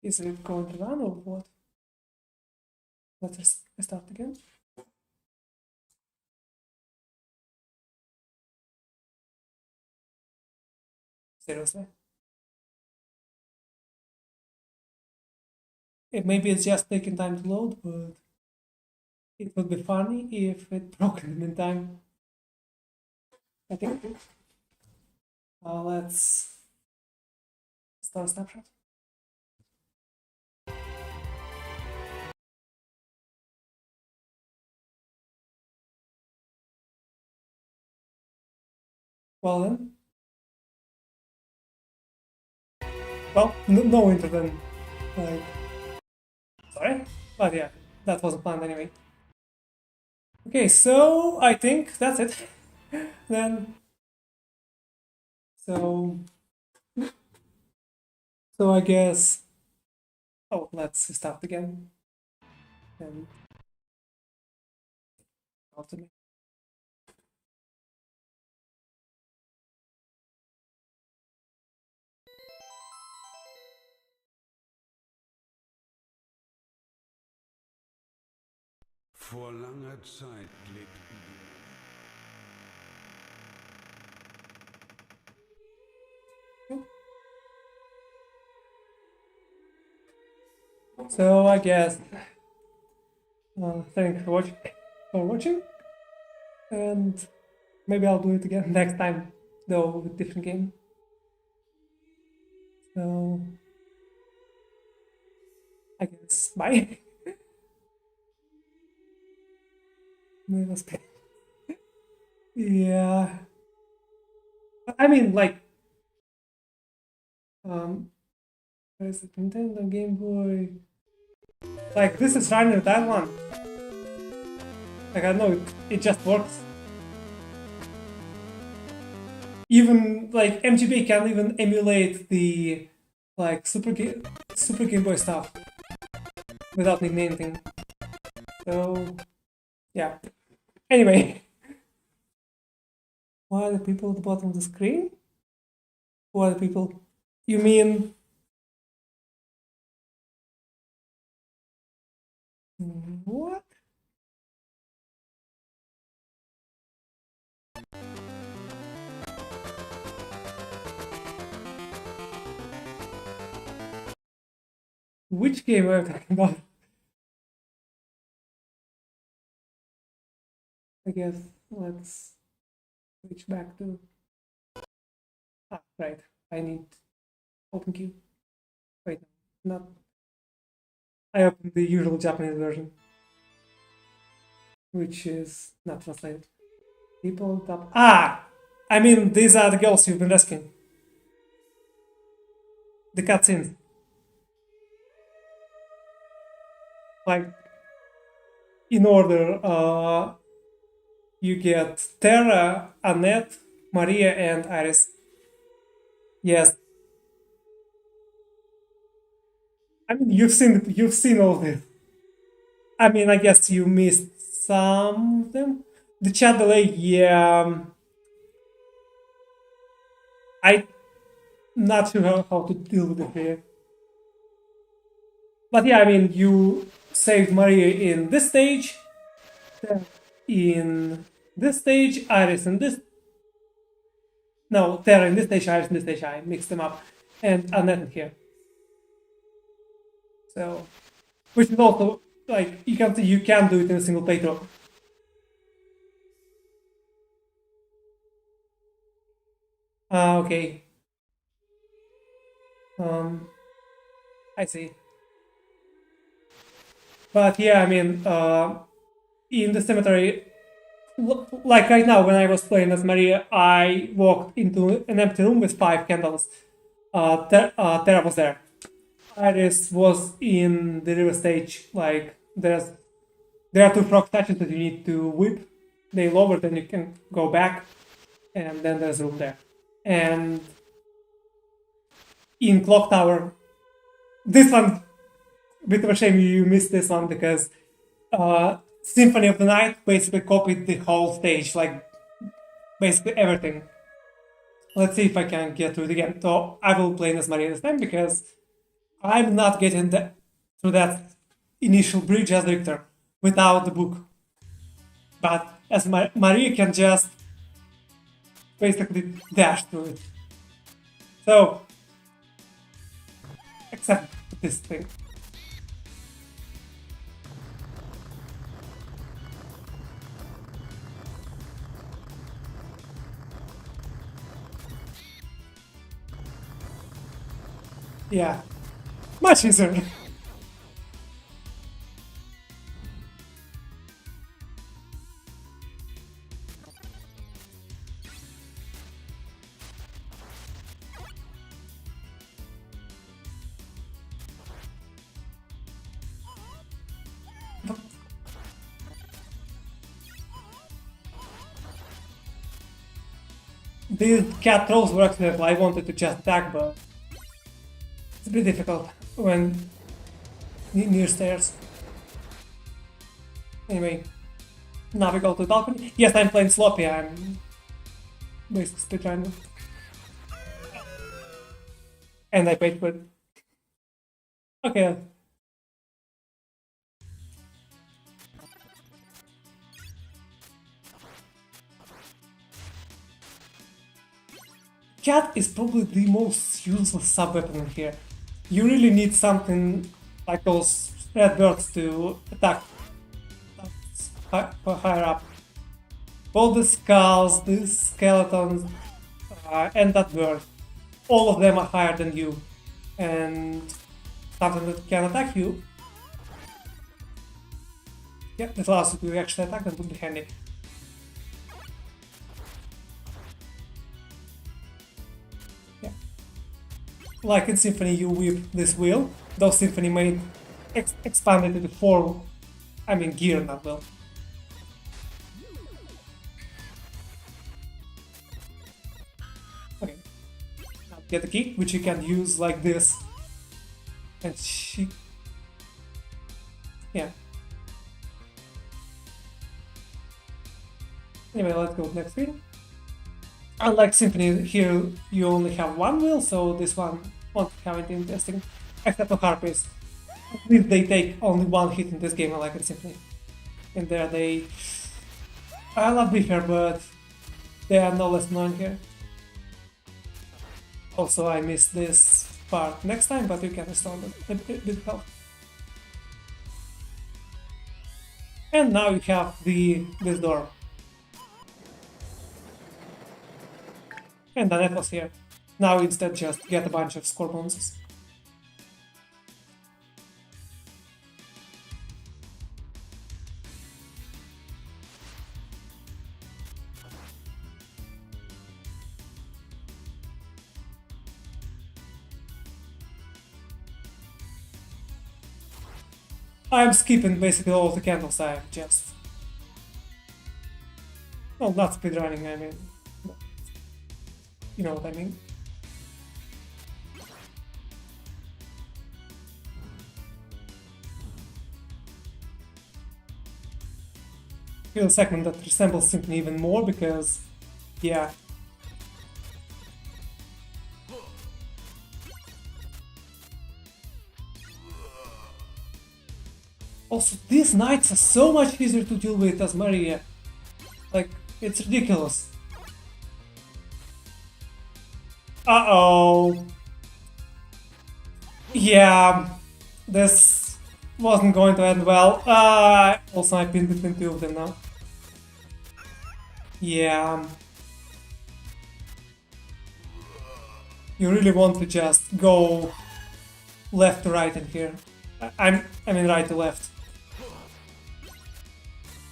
Is it going to run or what? Let's start again. Seriously. Maybe it's just taking time to load, but it would be funny if it broke in the meantime. I think. Let's start a snapshot. Well then. Well, no intro then. Like, sorry? But yeah, that wasn't planned anyway. Okay, so I think that's it. Then. So I guess. Oh, let's start again. And after me. Vor langer Zeit lebten So I guess thanks for watching, and maybe I'll do it again next time, though with different game. So I guess bye. Yeah, I mean like where's it? Nintendo Game Boy. Like this is running that one. Like I know it just works. Even like MGB can even emulate the like Super Game Boy stuff without needing anything. So yeah. Anyway, why are the people at the bottom of the screen? Who are the people? You mean what? Which game are you talking about? I guess let's switch back to. Ah, right. I need open queue. Wait, not. I opened the usual Japanese version, which is not translated. People top. Ah! I mean, these are the girls you've been rescuing. The cutscenes. Like, in order, you get Terra, Annette, Maria, and Iris. Yes. I mean, you've seen all this. I mean, I guess you missed some of them. The chat delay, yeah. I'm not sure how to deal with it here. But yeah, I mean, you saved Maria in this stage, in this stage, Iris in this. No, Terra in this stage, Iris in this stage. I mixed them up, and Annette in here. So, which is also like you can do it in a single playthrough. Okay. I see. But yeah, I mean, in the cemetery, like right now when I was playing as Maria, I walked into an empty room with 5 candles. Terra was there. Iris was in the river stage. Like there are 2 frog statues that you need to whip. They lower, then you can go back, and then there's room there. And in Clock Tower, this one, bit of a shame you missed this one because Symphony of the Night basically copied the whole stage, like basically everything. Let's see if I can get through it again. So I will play as Maria this time because I'm not getting through that initial bridge as Richter without the book. But as Maria can just basically dash through it. So, except this thing. Yeah, much easier. These cat throws were accidental. I wanted to just attack, but it's a bit difficult when near stairs. Anyway, now we go to the balcony. Yes, I'm playing sloppy. I'm basically speedrunning. And I paid for it. Okay. Cat is probably the most useless sub-weapon in here. You really need something like those red birds to attack higher up. Both the skulls, the skeletons, and that bird, all of them are higher than you. And something that can attack you. Yeah, that allows you to actually attack them would be handy. Yeah. Like in Symphony, you whip this wheel. Though Symphony made expanded into 4, gear, not wheel. Okay. Now get the key, which you can use like this. And yeah. Anyway, let's go to the next screen. Unlike Symphony, here you only have one wheel, so this one won't have anything interesting. Except for Harpies. At least they take only one hit in this game, unlike in Symphony. And there they... I love Richter, but they are no less annoying here. Also, I missed this part next time, but you can restore a bit of health. And now you have this door. And the net was here. Now instead just get a bunch of score bonuses. I'm skipping basically all the candles. I'm just... Well, not speedrunning, I mean... You know what I mean? Feel a segment that resembles Symphony even more because, yeah. Also, these knights are so much easier to deal with as Maria. Like, it's ridiculous. Uh-oh. Yeah, this wasn't going to end well. Also I pinned between two of them now. Yeah. You really want to just go left to right in here. I mean right to left.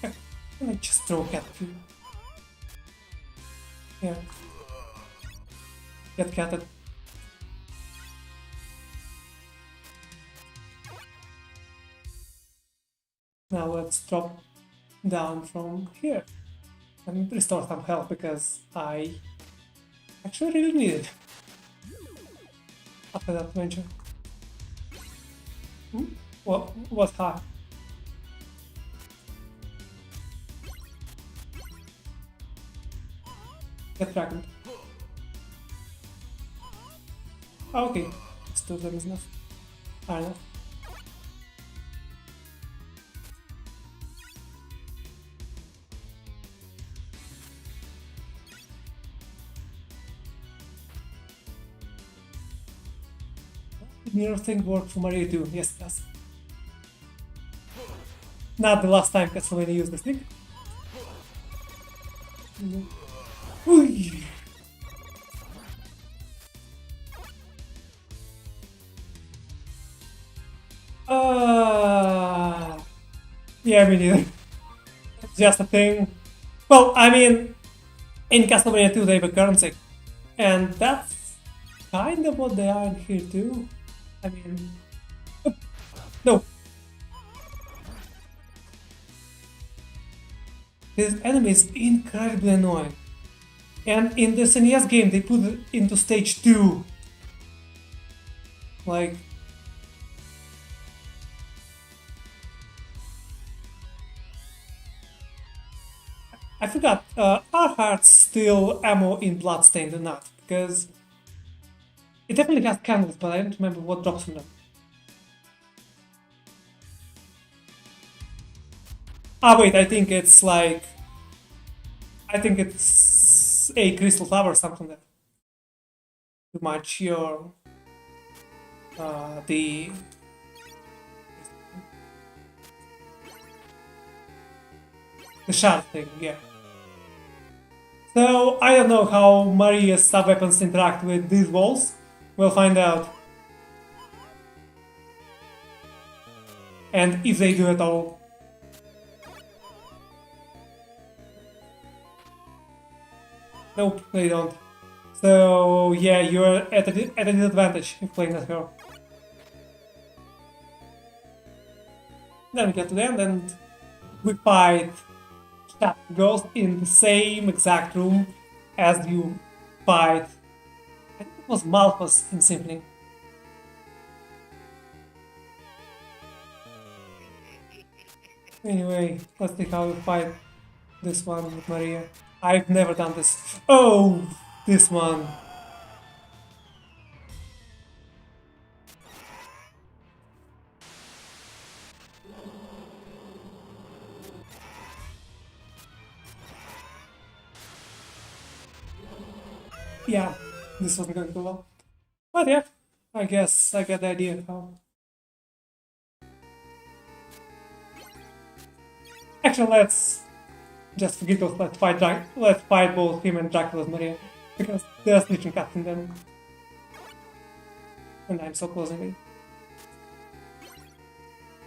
Can I just throw cat at you? Yeah. Get catted. Now let's drop down from here and restore some health because I actually really need it after that adventure. What high? Get dragoned. Okay, still there is enough. Enough. mirror thing work for Mario too? Yes, it does. Not the last time Castlevania used the stick. Ooh. Yeah, me neither. Just a thing. Well, I mean, in Castlevania 2 they have a currency, and that's kind of what they are in here too. I mean, no. This enemy is incredibly annoying. And in the SNES game they put it into stage 2. Like, I forgot, are hearts still ammo in Bloodstained or not? Because it definitely has candles, but I don't remember what drops from them. Ah wait, I think it's like... I think it's a crystal flower or something that to match your... the... The shard thing, yeah. So, I don't know how Maria's sub-weapons interact with these walls. We'll find out. And if they do at all. Nope, they don't. So, yeah, you're at a disadvantage if playing as her. Then we get to the end and we fight that ghost in the same exact room as you fight. I think it was Malphus in Symphony. Anyway, let's see how we fight this one with Maria. I've never done this. Oh, this one. Yeah, this wasn't going to go well. But yeah, I guess I get the idea of how. Actually, let's just forget those. Let's fight both him and Dracula's Maria because there's snitching cats in them, and I'm so close in it.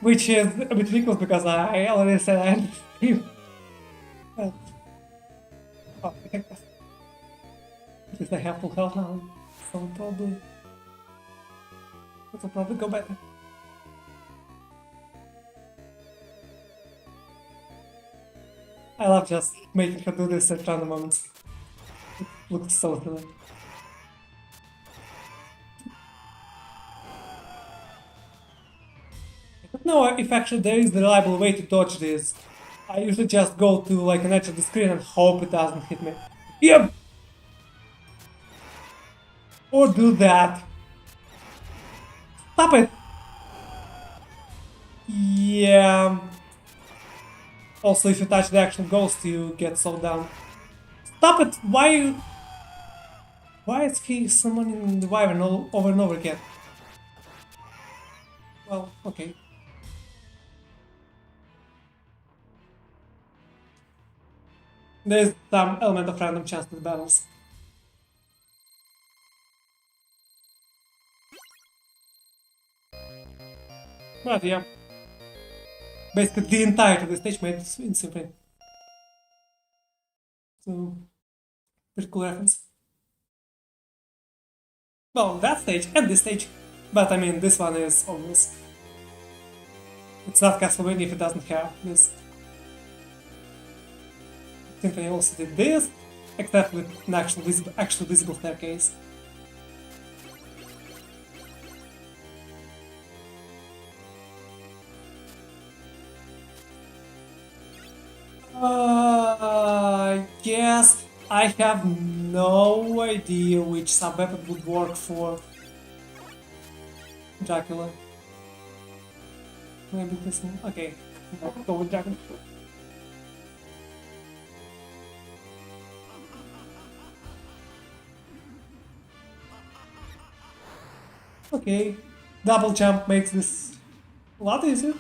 Which is a bit ridiculous because I already said I had him. Oh, I think that's... At least I have full health now, so probably it'll probably go better. I love just making her do this at random moments. It looks so silly. I don't know if actually there is a reliable way to dodge this. I usually just go to like an edge of the screen and hope it doesn't hit me. Yep! Or do that. Stop it! Yeah. Also, if you touch the actual ghost, you get slowed down. Stop it! Why is he summoning the Wyvern over and over again? Well, okay. There's some element of random chance to the battles. But yeah. Basically the entirety of the stage made in Symphony. So, pretty cool reference. Well, that stage and this stage. But I mean, this one is obvious. It's not Castlevania if it doesn't have this. Symphony also did this, except with an actual visible staircase. Yes, I have no idea which sub-weapon would work for Dracula. Maybe this one. Okay, I'll go with Dracula. Okay, double jump makes this a lot easier.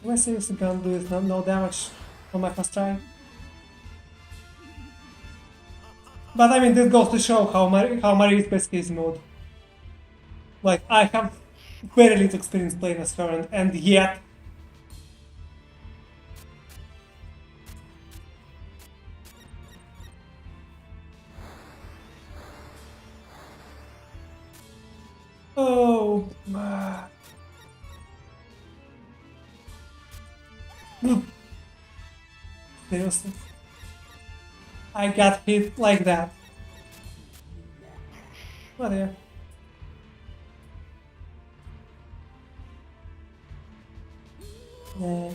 I seriously gonna do it, no damage on my first try. But I mean, this goes to show how Marie is basically easy mode. Like, I have very little experience playing as her, and yet... Oh... Seriously. I got hit like that. What here? Yeah.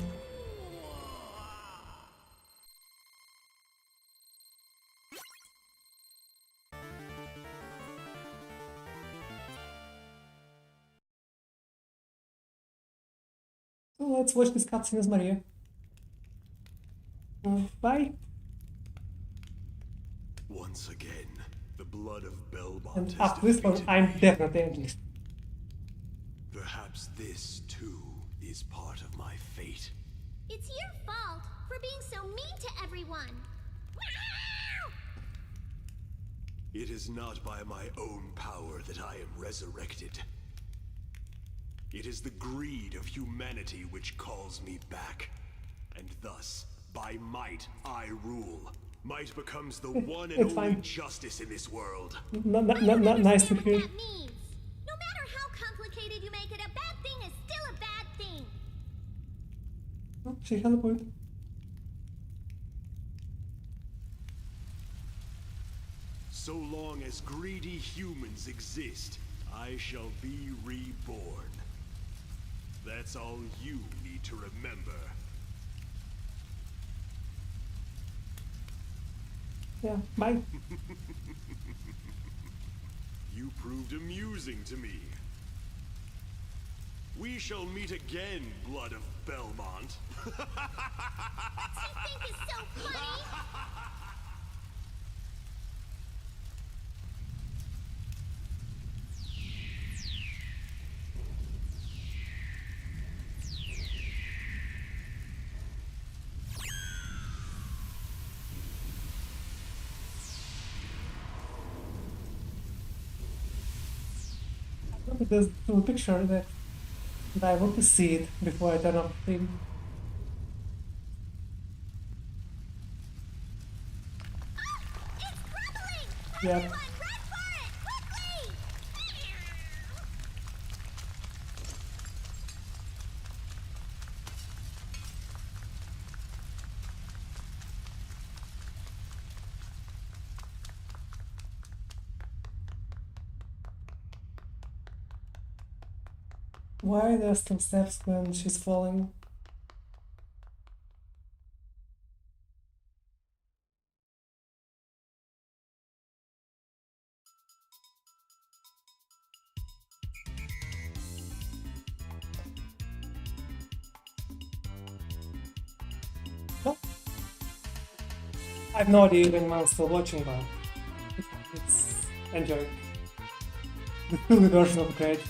So let's watch this cutscene as Maria. Bye. Once again, the blood of Belmont And has after this one, defeated I'm me. definitely endless. Perhaps this, too, is part of my fate. It's your fault for being so mean to everyone. It is not by my own power that I am resurrected. It is the greed of humanity which calls me back. And thus, by might, I rule. Might becomes the one and It's only fine. justice in this world. Nice to hear. That means. No matter how complicated you make it, a bad thing is still a bad thing. Oh, she has a point. So long as greedy humans exist, I shall be reborn. That's all you need to remember. Yeah, bye. You proved amusing to me. We shall meet again, Blood of Belmont. You think is so funny? Look at this little picture that I want to see it before I turn off the thing. It's crumbling! Yeah. Everyone, run for it! Quickly! Why are there still steps when she's falling? No. I have no idea when I'm still watching, but it's enjoying. The fully version of great.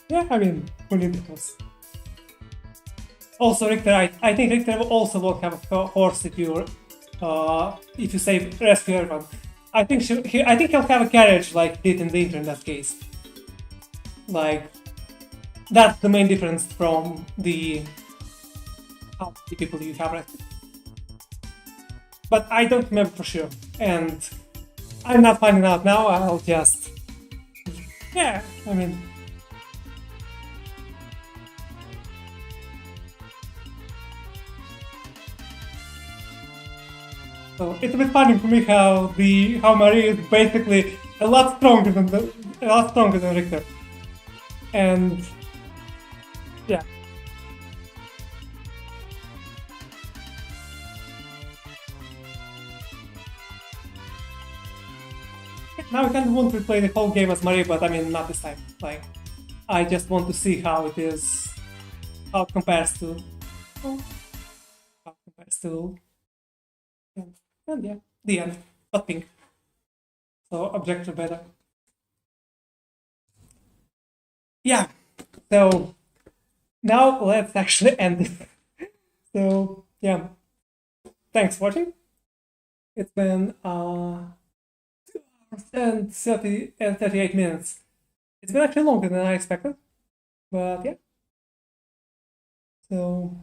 Yeah, I mean, Olympics. Also, Richter, I think Richter also won't have a horse if you save rescue everyone. I think he'll have a carriage like he did in the intro in that case. Like, that's the main difference from the people you have rescued. But I don't remember for sure, and I'm not finding out now. I'll just, yeah. I mean, so it's a bit funny for me how Marie is basically a lot stronger than Richter, and yeah. Now I kind of want to play the whole game as Marie, but I mean not this time. Like, I just want to see how it is, how it compares to, how it compares to, and yeah, the end. But pink. So objective better. Yeah. So now let's actually end it. So yeah, thanks for watching. It's been 2 hours and 38 minutes. It's been actually longer than I expected, but yeah. So